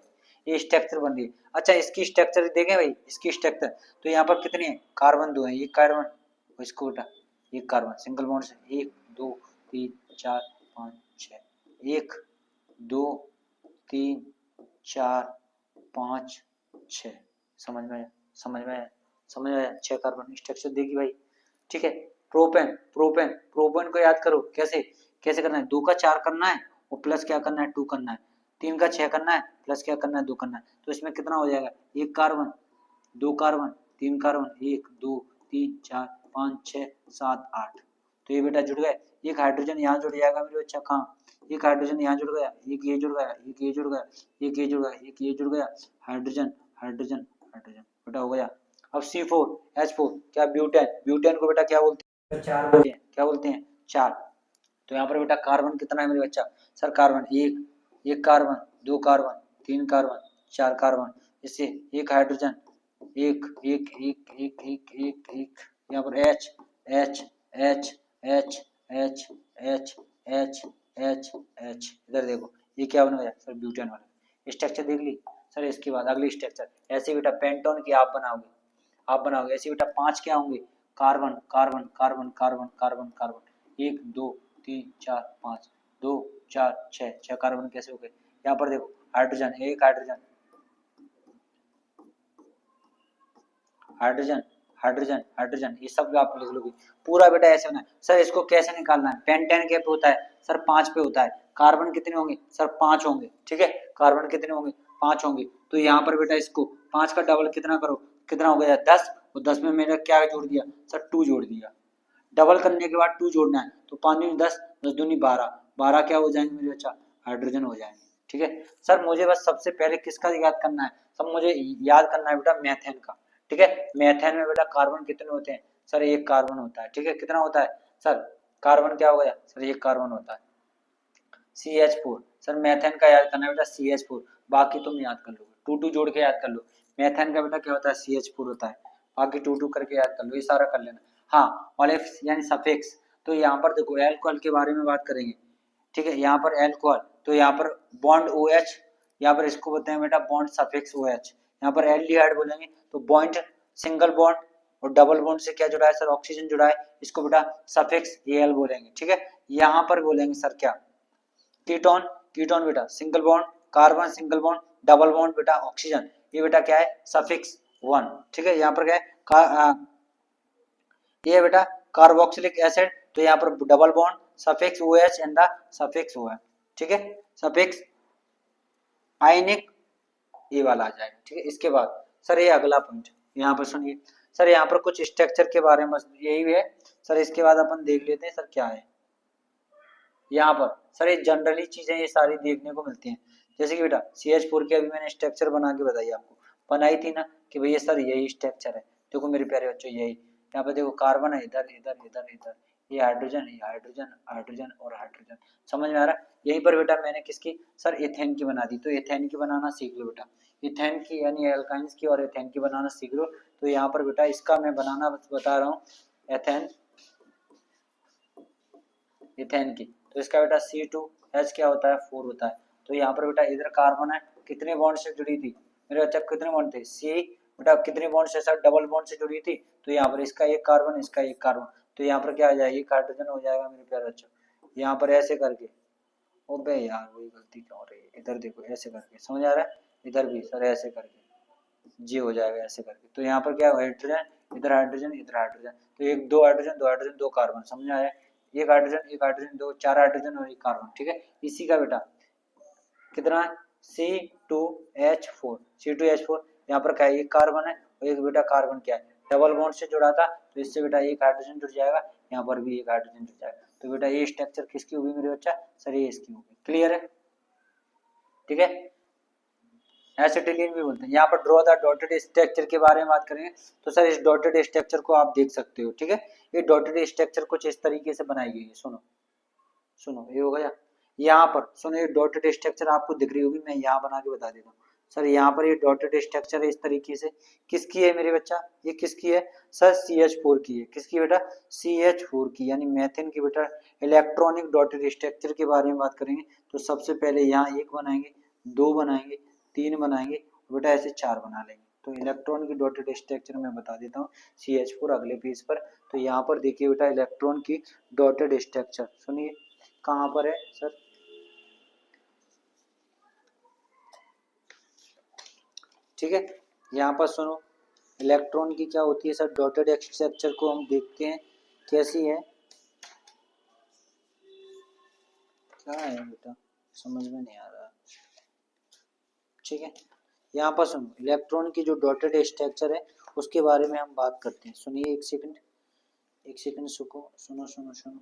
ये स्ट्रक्चर बन रही है। अच्छा इसकी स्ट्रक्चर देखें भाई, इसकी स्ट्रक्चर, तो यहाँ पर कितने हैं, कार्बन 2 है, एक कार्बन, इसको बेटा एक कार्बन सिंगल बॉन्ड से, 1 2 3 4 5 6, 1 2 3 4 5 6, समझ में आया, समझ में आया, समझ में आया, 6 कार्बन स्ट्रक्चर देगी भाई, ठीक है। प्रोपेन, प्रोपेन, प्रोपेन को याद करो, कैसे कैसे करना है, 2 का 4 करना है और प्लस क्या करना है, 2 करना है, 3 का 6 करना है प्लस क्या करना है, 2 करना है, तो इसमें कितना हो जाएगा, 1 कार्बन 2 कार्बन 3 कार्बन, 1 2 3 4 5 6 7 8, तो ये बेटा जुड़ गए, एक हाइड्रोजन यहाँ जुड़ जाएगा मेरे बच्चा, कहाँ, एक हाइड्रोजन यहाँ जुड़ गया, एक ये जुड़ गया, एक ये जुड़ गया, एक ये जुड़ गया, एक ये जुड़ गया, हाइड्रोजन हाइड्रोजन हाइड्रोजन, बेटा हो गया। अब C4H4, क्या ब्यूटेन, ब्यूटेन को बेटा क्या बोलते हैं, 4 बोलते हैं, क्या बोलते हैं, 4। तो यहाँ पर बेटा कार्बन कितना है मेरे बच्चा, सर कार्बन एक कार्बन, 2 कार्बन, 3 कार्बन, 4 कार्बन, इससे एक हाइड्रोजन, एक एक एक एक एक एक एक, यहाँ पर H H H H H H H H H, इधर देखो ये क्या बना है सर, ब्यूटेन वाला स्ट्रक्चर देख ली। सर इसके बाद अगली स्ट्रक्चर, ऐसे बेटा पेंटोन की आप बनाओगे, ऐसे बेटा 5 क्या होंगे, carbon carbon carbon carbon carbon carbon, 1 2 3 4 5, 2 4 6 carbon कैसे हो गए, यहाँ पर देखो हाइड्रोजन, एक हाइड्रोजन, हाइड्रोजन हाइड्रोजन हाइड्रोजन, ये सब आप लिख लोगे पूरा बेटा ऐसे होना है। सर इसको कैसे निकालना है, पेंटेन के पे होता है सर, 5 पे होता है, कार्बन कितने होंगे सर, 5 होंगे, ठीक है, कार्बन कितने होंगे, 5 होंगे, तो यहाँ पर बेटा इसको 5 का डबल कितना करो, कितना हो गया 10, और 10 में मैंने क्या जोड़ दिया सर, 2 जोड़ दिया, डबल करने के बाद 2 जोड़ना है, तो 5 दूनी 10, 10 दूनी 12, 12 क्या हो जाएंगे मेरे बच्चा, हाइड्रोजन हो जाएंगे, ठीक है। सर मुझे बस सबसे पहले किसका याद करना है, सब मुझे याद करना है बेटा मैथेन का, ठीक है। मैथेन में बेटा कार्बन कितने होते हैं सर, एक कार्बन होता है, ठीक है, कितना होता है सर, कार्बन क्या हो गया सर, एक कार्बन होता है, CH4, सर मैथेन का याद करना है बेटा CH4, बाकी तुम याद कर लो, 2 2 जोड़ के याद कर लो, मैथेन का बेटा क्या होता है, CH4 होता है, बाकी 2 2 करके याद कर लो, ये सारा कर लेना। हाँ और यानी सफिक्स, तो यहाँ पर देखो एल्कोहल के बारे में बात करेंगे, ठीक है, यहाँ पर एल्कोहल, तो यहाँ पर बॉन्ड OH, यहाँ पर इसको बोलते हैं बेटा बॉन्ड सफिक्स OH, यहाँ पर एल्डिहाइड बोलेंगे तो बॉन्ड सिंगल बॉन्ड, और डबल बॉन्ड से क्या जुड़ा है सर, ऑक्सीजन जुड़ा है, इसको बेटा सफिक्स Al बोलेंगे, ठीक है। यहाँ पर बोलेंगे सर क्या, कीटोन, कीटोन बेटा single bond, carbon single bond, double bond बेटा ऑक्सीजन, ये बेटा क्या है सफिक्स 1, ठीक है। यहाँ पर क्या है ये बेटा कार्बोक्सिलिक एसिड, तो यहाँ पर double bond suffix OH and the suffix OH, ठीक है, सफिक्स आयनिक ये वाला आ जाएगा, ठीक है। इसके बाद सर ये अगला पॉइंट यहाँ पर सुनिए सर, यहाँ पर कुछ स्ट्रक्चर के बारे में यही है सर, इसके बाद अपन देख लेते हैं सर क्या है यहाँ पर सर, ये जनरली चीजें ये सारी देखने को मिलती हैं, जैसे कि बेटा CH4 की अभी मैंने स्ट्रक्चर बना के बताई आपको, बनाई थी ना कि भैया सर यही स्ट्रक्चर है, देखो मेरे प्यारे बच्चों यही, यहाँ पे देखो कार्बन है इधर इधर इधर इधर, ये हाइड्रोजन है, हाइड्रोजन हाइड्रोजन और हाइड्रोजन। समझ में आ रहा है? यहीं पर बेटा मैंने किसकी सर एथेन की बना दी, तो एथेन की बनाना सीख लो बेटा, इथेन की यानी एल्काइंस की और एथेन की बनाना सीख लो। तो यहाँ पर बेटा इसका मैं बनाना बता रहा हूँ एथेन, इथेन की। तो इसका बेटा C2H क्या होता है 4 होता है। तो यहाँ पर बेटा इधर कार्बन है, कितने बॉन्ड से जुड़ी थी मेरे बच्चा, कितने बॉन्ड थे C बेटा, कितने बॉन्ड से सर डबल बॉन्ड से जुड़ी थी। तो यहाँ पर इसका एक कार्बन इसका एक कार्बन, तो यहाँ पर क्या आ जाएगी हाइड्रोजन हो जाएगा मेरे प्यारे बच्चों। यहाँ पर ऐसे करके, ओबे यार वही गलती क्यों हो रही है, इधर देखो ऐसे करके, समझ आ रहा है? इधर भी सर ऐसे करके जी हो जाएगा ऐसे करके। तो यहाँ पर क्या हाइड्रोजन इधर हाइड्रोजन इधर हाइड्रोजन, तो एक दो हाइड्रोजन दो कार्बन, समझ आया? एक हाइड्रोजन दो, चार हाइड्रोजन और एक कार्बन, ठीक है। इसी का बेटा कितना C2H4, C2H4 यहाँ पर क्या है एक कार्बन है और एक बेटा कार्बन क्या है डबल बॉन्ड से जुड़ा था, तो इससे बेटा एक हाइड्रोजन जुड़ जाएगा, यहाँ पर भी एक हाइड्रोजन जुड़ जाएगा। तो बेटा ये स्ट्रक्चर किसकी होगी मेरे बच्चा, सर ये इसकी होगी। क्लियर है? ठीक है, एसिटिलीन भी बोलते हैं। यहाँ पर ड्रॉ द डॉटेड स्ट्रक्चर के बारे में बात करेंगे, तो सर इस डॉटेड स्ट्रक्चर को आप देख सकते हो, ठीक है। ये डॉटेड स्ट्रक्चर कुछ इस तरीके से बनाई गई है, सुनो सुनो ये हो गया। यहाँ पर सुनो ये डॉटेड स्ट्रक्चर आपको दिख रही होगी, मैं यहाँ बना के बता देता हूँ। सर यहाँ पर ये डॉटेड स्ट्रक्चर है इस तरीके से, किसकी है मेरे बच्चा, ये किसकी है सर CH4 की है। किसकी बेटा, CH4 की, यानी मेथेन की बेटा इलेक्ट्रॉनिक डॉटेड स्ट्रक्चर के बारे में बात करेंगे। तो सबसे पहले यहाँ एक बनाएंगे, दो बनाएंगे, तीन बनाएंगे, बेटा ऐसे चार बना लेंगे। तो इलेक्ट्रॉन की डॉटेड स्ट्रक्चर मैं बता देता हूँ CH4 अगले पेज पर। तो यहाँ पर देखिए बेटा इलेक्ट्रॉन की डॉटेड स्ट्रक्चर, सुनिए कहाँ पर है सर, ठीक है। यहाँ पर सुनो इलेक्ट्रॉन की क्या होती है सर डॉटेड स्ट्रक्चर को हम देखते हैं कैसी है, क्या है बेटा समझ में नहीं आ रहा, ठीक है। यहाँ पर सुनो इलेक्ट्रॉन की जो डॉटेड स्ट्रक्चर है उसके बारे में हम बात करते हैं। सुनिए एक सेकंड सुनो सुनो सुनो सुनो,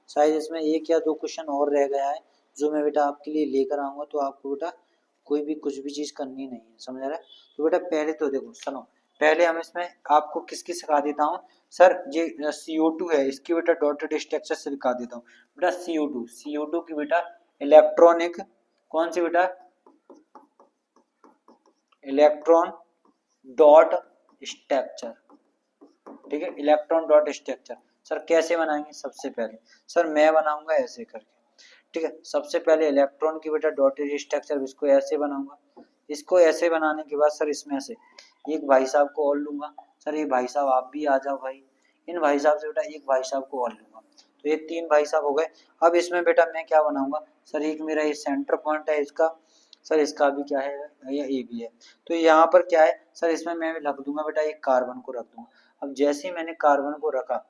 शायद इसमें एक या दो क्वेश्चन और रह गया है जो मैं बेटा आपके लिए लेकर आऊंगा, तो आपको बेटा कोई भी कुछ भी चीज करनी नहीं है, समझ आ रहा है? तो बेटा पहले तो देखो सुनो, पहले हम इसमें आपको किसकी सिखा देता हूँ सर, ये CO2 है इसकी बेटा डॉटेड स्ट्रक्चर से दिखा देता हूँ बेटा। CO2 की बेटा इलेक्ट्रॉनिक कौन सी बेटा, इलेक्ट्रॉन डॉट स्ट्रक्चर, ठीक है। इलेक्ट्रॉन डॉट स्ट्रक्चर सर कैसे बनाएंगे, सबसे पहले सर मैं बनाऊंगा ऐसे करके, ठीक है। सबसे पहले इलेक्ट्रॉन की बेटा डॉटेड स्ट्रक्चर इसको ऐसे बनाऊंगा, इसको ऐसे बनाने के बाद सर इसमें से एक भाई साहब को और लूंगा, सर ये भाई साहब आप भी आ जाओ भाई, इन भाई साहब से बेटा एक भाई साहब को और लूंगा, तो ये तीन भाई साहब हो गए। अब इसमें बेटा मैं क्या बनाऊंगा सर, एक मेरा ये सेंटर पॉइंट है इसका, सर इसका भी क्या है ये ए भी है। तो यहाँ पर क्या है सर, इसमें मैं रख दूंगा बेटा एक कार्बन को रख दूंगा। अब जैसे ही मैंने कार्बन को रखा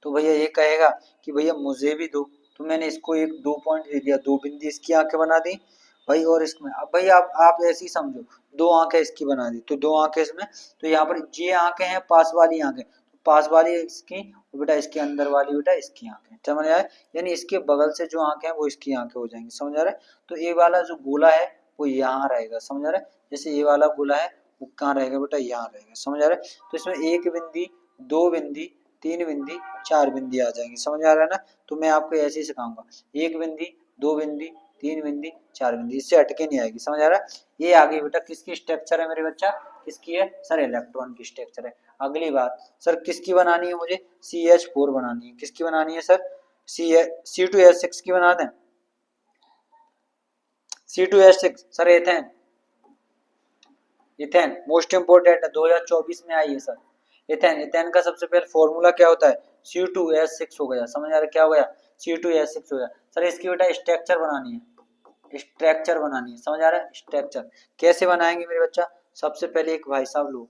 तो भैया ये कहेगा कि भैया मुझे भी दो, तो मैंने इसको एक दो पॉइंट दे दिया, दो बिंदी इसकी आंखें बना दी भाई, और इसमें अब भाई आप ऐसे ही समझो, दो आंखें इसकी बना दी तो दो आंखें इसमें, तो यहाँ पर ये आंखें हैं पास वाली आंखें, तो पास वाली इसकी बेटा इसके अंदर वाली बेटा इसकी आंखें, समझ आया? यानी इसके बगल से जो आंखें हैं वो इसकी आंखें हो जाएंगी, समझ आ रहा है? तो ये वाला जो गोला है वो यहाँ रहेगा, समझ आ रहा है? जैसे ये वाला गोला है वो कहाँ रहेगा बेटा, यहाँ रहेगा, समझ आ रहा है? तो इसमें एक बिंदी, दो बिंदी, तीन बिंदी, चार बिंदी आ जाएंगी, समझ आ रहा है ना? तो मैं आपको ऐसे ही सिखाऊंगा, एक बिंदी, दो बिंदी, तीन बिंदी, चार बिंदी, इससे हटके नहीं आएगी, समझ आ रहा है? ये आगे बेटा किसकी स्ट्रक्चर है मेरे बच्चा, किसकी है सर, इलेक्ट्रॉन की स्ट्रक्चर है। अगली बात सर किसकी बनानी है मुझे, CH4 बनानी है। किसकी बनानी है सर, C2H6 की बना दें, C2H6 sir ethane, ethane most important है 2024 में आई है सर। इथेन, इथेन का सबसे पहले फॉर्मूला क्या होता है, C2H6 हो गया, समझ आ रहा है क्या हो गया, C2H6 हो गया। सर इसकी बेटा स्ट्रक्चर बनानी है, स्ट्रक्चर बनानी है, समझ आ रहा है? स्ट्रक्चर कैसे बनाएंगे मेरे बच्चा, सबसे पहले एक भाई साहब लो,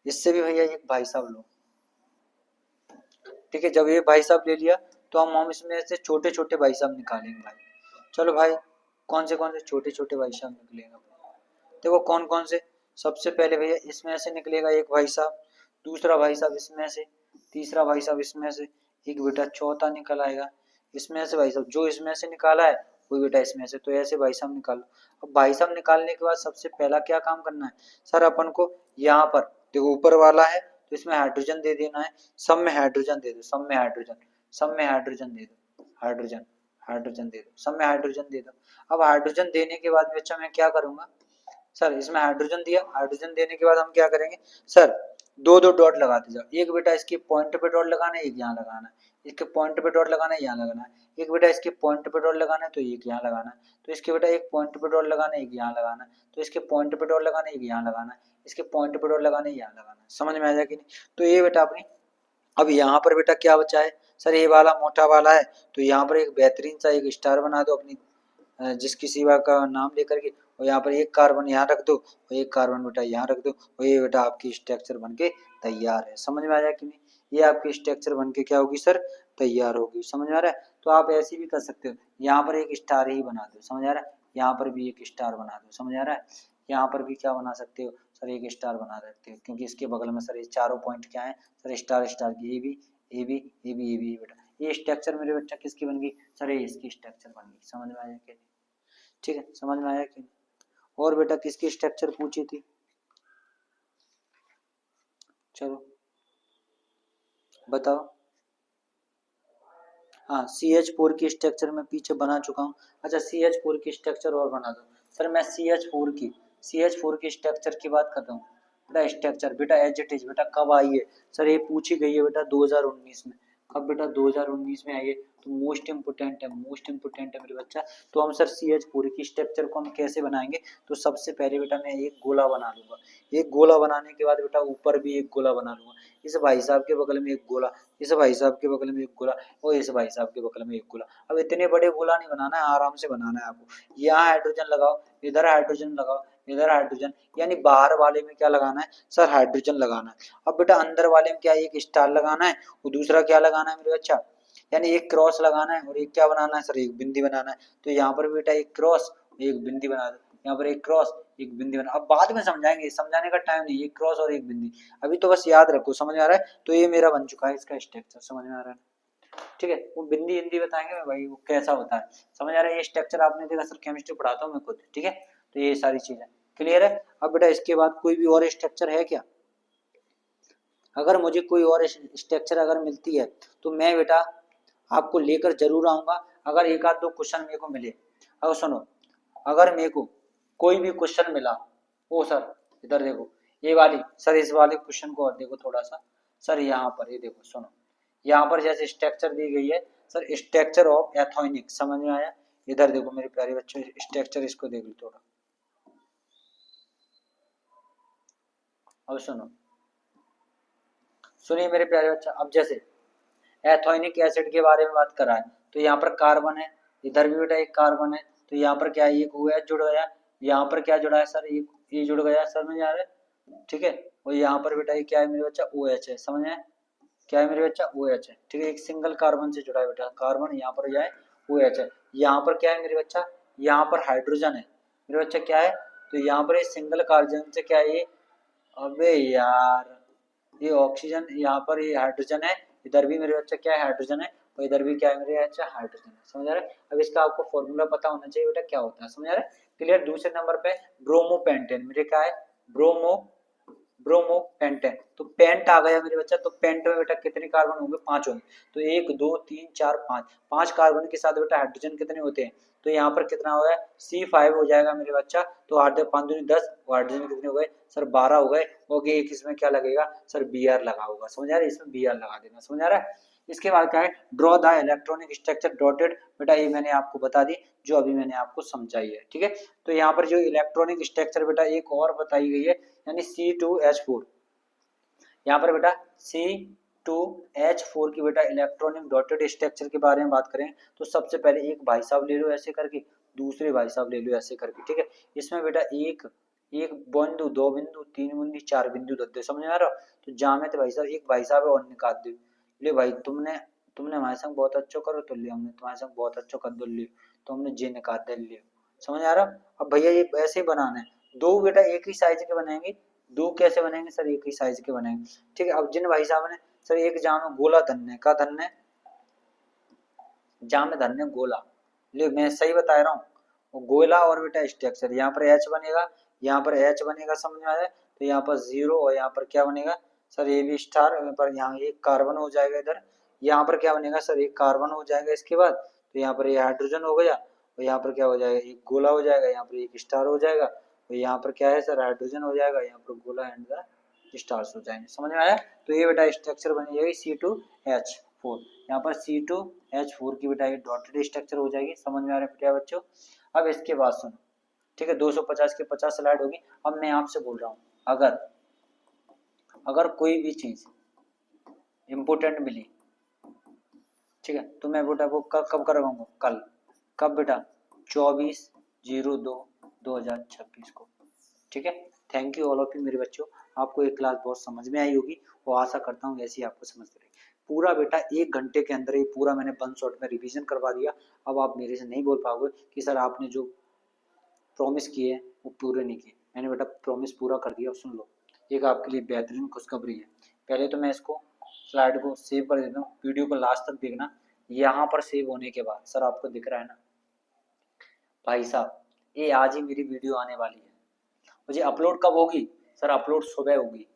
इससे भी भैया एक भाई साहब लो, ठीक है। जब ये भाई साहब ले लिया तो हम इसमें से छोटे छोटे भाई साहब निकालेंगे भाई। चलो भाई कौन से छोटे छोटे भाई साहब निकलेगा, देखो कौन कौन से, सबसे पहले भैया इसमें से निकलेगा एक भाई साहब, दूसरा भाई साहब इसमें से, तीसरा भाई साहब इसमें से, एक बेटा चौथा निकल आएगा इसमें से भाई साहब, जो इसमें से निकाला है वो बेटा इसमें से, तो ऐसे भाई साहब निकालो। अब भाई साहब निकालने के बाद सबसे पहला क्या काम करना है सर, अपन को यहाँ पर देखो ऊपर वाला है तो इसमें हाइड्रोजन दे देना है, सब में हाइड्रोजन दे दो, सब में हाइड्रोजन, सब में हाइड्रोजन दे दो, हाइड्रोजन हाइड्रोजन दे दो, सब में हाइड्रोजन दे दो। अब हाइड्रोजन देने के बाद में अच्छा मैं क्या करूंगा सर, इसमें हाइड्रोजन दिया, हाइड्रोजन देने के बाद हम क्या करेंगे सर, दो दो डॉट लगाते जाओ, एक बेटा इसके पॉइंट पे डॉट लगाना है, एक यहाँ लगाना है, इसके पॉइंट पे डॉट लगाना है, यहाँ लगाना है, एक बेटा इसके पॉइंट पे डॉट लगाना है तो एक यहाँ लगाना है, तो इसके बेटा एक पॉइंट पे डॉट लगाना है, एक यहाँ लगाना है, तो इसके पॉइंट पे डॉट लगाना है, एक यहाँ लगाना है, इसके पॉइंट पे डॉट लगाना है, यहाँ लगाना है। समझ में आ जाए कि नहीं? तो ये बेटा अपनी, अब यहाँ पर बेटा क्या बचा है सर, ये वाला मोटा वाला है, तो यहाँ पर एक बेहतरीन सा एक स्टार बना दो अपनी जिस किसी का नाम लेकर के, और यहाँ पर एक कार्बन यहाँ रख दो और एक कार्बन बेटा यहाँ रख दो, और ये बेटा आपकी स्ट्रक्चर बनके तैयार है। समझ में आ जाए कि नहीं? ये आपकी स्ट्रक्चर बनके क्या होगी सर, तैयार होगी। समझ में आ रहा है? तो आप ऐसे भी कर सकते हो, यहाँ पर एक स्टार ही बना दो, समझ आ रहा है, यहाँ पर भी एक स्टार बना दो, समझ आ रहा है, यहाँ पर भी क्या बना सकते हो सर, एक स्टार बना सकते हो, क्योंकि इसके बगल में सर ये चारों पॉइंट क्या है सर, स्टार स्टार की, A B A B A B A B बेटा, ये स्ट्रक्चर मेरे बच्चा किसकी बन गई सर, ये इसकी स्ट्रक्चर बन गई। समझ में आया कि नहीं? ठीक है, समझ में आया कि नहीं? और बेटा किसकी स्ट्रक्चर पूछी थी, चलो बताओ। हाँ CH4 की स्ट्रक्चर मैं पीछे बना चुका हूँ। अच्छा CH4 की स्ट्रक्चर और बना दो सर, मैं CH4 की स्ट्रक्चर की बात कर रहा हूँ बेटा, स्ट्रक्चर बेटा एज इट इज बेटा कब आई है सर, ये पूछी गई है बेटा 2019 में। कब बेटा 2019 में आई है, तो मोस्ट इंपोर्टेंट है, मोस्ट इंपोर्टेंट है मेरे बच्चा। तो हम सर CH4 की स्ट्रक्चर को हम कैसे बनाएंगे, तो सबसे पहले बेटा मैं एक गोला बना लूंगा, एक गोला बनाने के बाद बेटा ऊपर भी एक गोला बना लूंगा, इस भाई साहब के बगल में एक गोला, इस भाई साहब के बगल में एक गोला, और इस भाई साहब के बगल में एक गोला। अब इतने बड़े गोला नहीं बनाना है, आराम से बनाना है आपको। यहाँ हाइड्रोजन लगाओ, इधर हाइड्रोजन लगाओ, इधर हाइड्रोजन, यानी बाहर वाले में क्या लगाना है सर, हाइड्रोजन लगाना है। अब बेटा अंदर वाले में क्या एक स्टार लगाना है और दूसरा क्या लगाना है मेरे बच्चा, यानी एक क्रॉस लगाना है और एक क्या बनाना है सर, एक बिंदी बनाना है। तो यहाँ पर बेटा एक क्रॉस एक बिंदी बना दो, यहाँ पर एक क्रॉस एक बिंदी बना, अब बाद में समझाएंगे, समझाने का टाइम नहीं, एक क्रॉस और एक बिंदी, अभी तो बस याद रखो। समझ में आ रहा है? तो ये मेरा बन चुका है इसका स्ट्रक्चर, समझ में आ रहा है? ठीक है, वो बिंदी हिंदी बताएंगे मैं भाई वो कैसा होता है। समझ आ रहा है? ये स्ट्रक्चर आपने देखा सर, केमिस्ट्री पढ़ाता हूँ मैं खुद, ठीक है, तो ये सारी चीजें क्लियर है। अब बेटा इसके बाद कोई भी और स्ट्रक्चर है क्या, अगर मुझे कोई और स्ट्रक्चर अगर मिलती है तो मैं बेटा आपको लेकर जरूर आऊंगा, अगर एक आध दो क्वेश्चन मेरे को मिले। अब सुनो, अगर मेरे को कोई भी क्वेश्चन मिला, ओ सर इधर देखो, ये वाली सर, इस वाले क्वेश्चन को और देखो थोड़ा सा सर, यहाँ पर ये देखो सुनो, यहाँ पर जैसे स्ट्रक्चर दी गई है सर, स्ट्रक्चर ऑफ एथोनिक, समझ में आया? इधर देखो मेरे प्यारे बच्चों, स्ट्रक्चर इसको देख लो थोड़ा। अब सुनो, सुनिए मेरे प्यारे बच्चा, अब जैसे एथोनिक एसिड के बारे में बात करा है, तो यहाँ पर कार्बन है, इधर भी बेटा एक कार्बन है, तो यहाँ पर क्या है, एक OH जुड़ गया, यहाँ पर क्या जुड़ा है सर, एक ये जुड़ गया सर, में जा रहा है, ठीक है, और यहाँ पर बेटा ये क्या है मेरे बच्चा, OH है, समझ में? क्या है मेरे बच्चा, OH है, ठीक है, एक सिंगल कार्बन से जुड़ा है बेटा कार्बन, यहाँ पर यह है OH है, यहाँ पर क्या है मेरे बच्चा, यहाँ पर हाइड्रोजन है मेरे बच्चा, क्या है, तो यहाँ पर सिंगल कार्बन से क्या है ये, अबे यार ये ऑक्सीजन, यहाँ पर ये हाइड्रोजन है, इधर भी मेरे बच्चा क्या है, हाइड्रोजन है, और इधर भी क्या है मेरे बच्चा, हाइड्रोजन है। समझ आ रहा है? अब इसका आपको फॉर्मूला पता होना चाहिए बेटा क्या होता है, समझ आ रहा है? क्लियर। दूसरे नंबर पे ब्रोमोपेंटेन, मेरे क्या है, ब्रोमो ब्रोमोपेंटेन, तो पेंट आ गया मेरे बच्चा, तो पेंट में बेटा कितने कार्बन होंगे, 5 होंगे, तो 1 2 3 4 5, 5 कार्बन के साथ बेटा हाइड्रोजन कितने होते हैं, तो यहाँ पर कितना हो गया, C5 हो जाएगा मेरे बच्चा, तो 8 5 दूनी 10, हाइड्रोजन कितने हो गए सर, 12 हो गए, ओके, एक इसमें क्या लगेगा सर, Br लगा होगा, समझ आ रहा है, इसमें Br लगा देना, समझ आ रहा है? इसके बाद क्या है, draw the electronic structure dotted, बेटा ये मैंने आपको बता दी, जो अभी मैंने आपको समझाई है, ठीक है। तो यहाँ पर जो इलेक्ट्रॉनिक स्ट्रक्चर बेटा एक और बताई गई है, यानी C2H4, यहाँ पर बेटा C2H4 की बेटा इलेक्ट्रॉनिक डॉटेड स्ट्रक्चर के बारे में बात करें, तो सबसे पहले एक भाई साहब ले लो ऐसे करके, दूसरे भाई साहब ले लो ऐसे करके, ठीक है। इसमें बेटा एक एक बिंदु, 2 बिंदु, 3 बिंदु, 4 बिंदु दे, समझ में आ रहा हो? तो जामे तो भाई साहब एक भाई साहब है और निकाल दो, ले भाई तुमने तुमने हमारे संग बहुत अच्छा करो तो ले, हमने तुम्हारे संग बहुत अच्छा कर दो ले, तो हमने जे निकाल दे ले, समझ आ रहा? अब भैया ये ऐसे ही बनाना है, दो बेटा एक ही साइज के बनाएंगे, दो कैसे बनेंगे सर, एक ही साइज के बनेंगे, ठीक है। अब जिन भाई साहब ने सर एक जाम में गोला धरने का, धरने जाम में धरने गोला, ले मैं सही बता रहा हूँ, गोला और बेटा स्ट्रक्चर, यहाँ पर H बनेगा, यहाँ पर H बनेगा, समझ में आया? तो यहाँ पर 0 और यहाँ पर क्या बनेगा सर AB स्टार, यहाँ पर यहाँ एक कार्बन हो जाएगा इधर, यहाँ पर क्या बनेगा सर एक कार्बन हो जाएगा इसके बाद, तो यहाँ पर ये हाइड्रोजन हो गया और यहाँ पर क्या हो जाएगा एक गोला हो जाएगा, यहाँ पर एक स्टार हो जाएगा और यहाँ पर क्या है सर हाइड्रोजन हो जाएगा, यहाँ पर गोला एंड द स्टार्स हो जाएंगे। समझ में आया? तो ये बेटा स्ट्रक्चर बन जाएगी C2H4, यहाँ पर C2H4 की बेटा ये डॉटेड स्ट्रक्चर हो जाएगी। समझ में आ रहा है बेटा बच्चों? अब इसके बाद सुनो, ठीक है 250 के 50 स्लाइड होगी। अब मैं आपसे बोल रहा हूँ, अगर कोई भी चीज इम्पोर्टेंट मिली, ठीक है, तो मैं बेटा वो कब करवाऊंगा? कल। कब बेटा? 24/02/2026 को। ठीक है, thank you all of you मेरे बच्चों, आपको ये क्लास बहुत समझ में आई होगी और आशा करता हूँ ऐसी आपको समझ रही। पूरा बेटा 1 घंटे के अंदर ये पूरा मैंने 1 शॉट में रिवीजन करवा दिया। अब आप मेरे से नहीं बोल पाओगे कि सर आपने जो प्रॉमिस किए वो पूरे नहीं किए। मैंने बेटा प्रॉमिस पूरा कर दिया। सुन लो, एक आपके लिए बेहतरीन खुशखबरी है। पहले तो मैं इसको स्लाइड को सेव कर देता हूँ, वीडियो को लास्ट तक देखना। यहाँ पर सेव होने के बाद सर आपको दिख रहा है ना भाई साहब, ये आज ही मेरी वीडियो आने वाली है। मुझे अपलोड कब होगी सर? अपलोड सुबह होगी।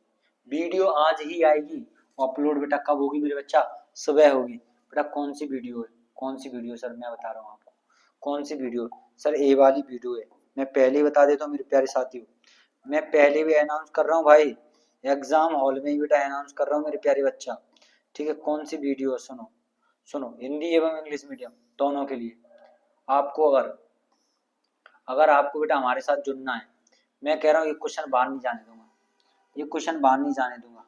वीडियो आज ही आएगी, अपलोड बेटा कब होगी मेरे बच्चा? सुबह होगी। बेटा कौन सी वीडियो है? कौन सी वीडियो सर? मैं बता रहा हूँ आपको कौन सी वीडियो सर, ये वाली वीडियो है। मैं पहले ही बता देता हूँ मेरे प्यारे साथियों, मैं पहले भी अनाउंस कर रहा हूँ भाई, एग्जाम हॉल में ही बेटा अनाउंस कर रहा हूँ मेरे प्यारे बच्चा। ठीक है, कौन सी वीडियो है? सुनो सुनो, हिंदी एवं इंग्लिश मीडियम दोनों के लिए। आपको अगर आपको बेटा हमारे साथ जुड़ना है, मैं कह रहा हूँ ये क्वेश्चन बाहर नहीं जाने दूंगा, ये क्वेश्चन बाहर नहीं जाने दूंगा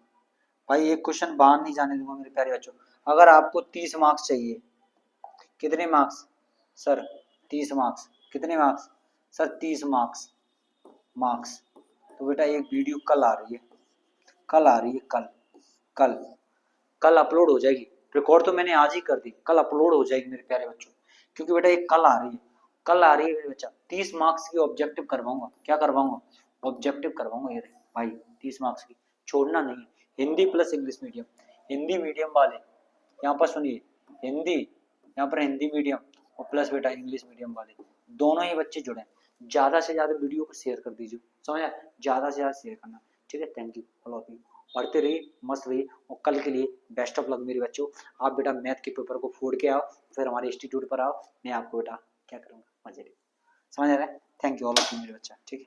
भाई, ये क्वेश्चन बाहर नहीं जाने दूंगा मेरे प्यारे बच्चों। अगर आपको 30 मार्क्स चाहिए, कितने मार्क्स सर? 30 मार्क्स। कितने मार्क्स सर? 30 मार्क्स। तो बेटा एक वीडियो कल आ रही है, कल अपलोड हो जाएगी। रिकॉर्ड तो मैंने आज ही कर दी, कल अपलोड हो जाएगी मेरे प्यारे बच्चों, क्योंकि बेटा ये कल आ रही है मेरे बच्चा। 30 मार्क्स की ऑब्जेक्टिव करवाऊंगा। क्या करवाऊंगा? ऑब्जेक्टिव करवाऊंगा। ये भाई 30 मार्क्स की, छोड़ना नहीं। Hindi plus English medium, Hindi medium वाले यहाँ पर सुनिए, हिंदी यहाँ पर हिंदी मीडियम और प्लस बेटा इंग्लिश मीडियम वाले दोनों ही बच्चे जुड़े। ज्यादा से ज्यादा वीडियो को शेयर कर दीजिए, समझा? ज्यादा से ज्यादा शेयर करना। ठीक है, thank you all of you. पढ़ते रहिए, मस्त रहिए और कल के लिए बेस्ट ऑफ लक मेरे बच्चों। आप बेटा मैथ के पेपर को फोड़ के आओ, फिर हमारे इंस्टीट्यूट पर आओ, मैं आपको बेटा क्या करूँगा मजे। समझ आ रहा है? Thank you all of you मेरे बच्चा। ठीक है।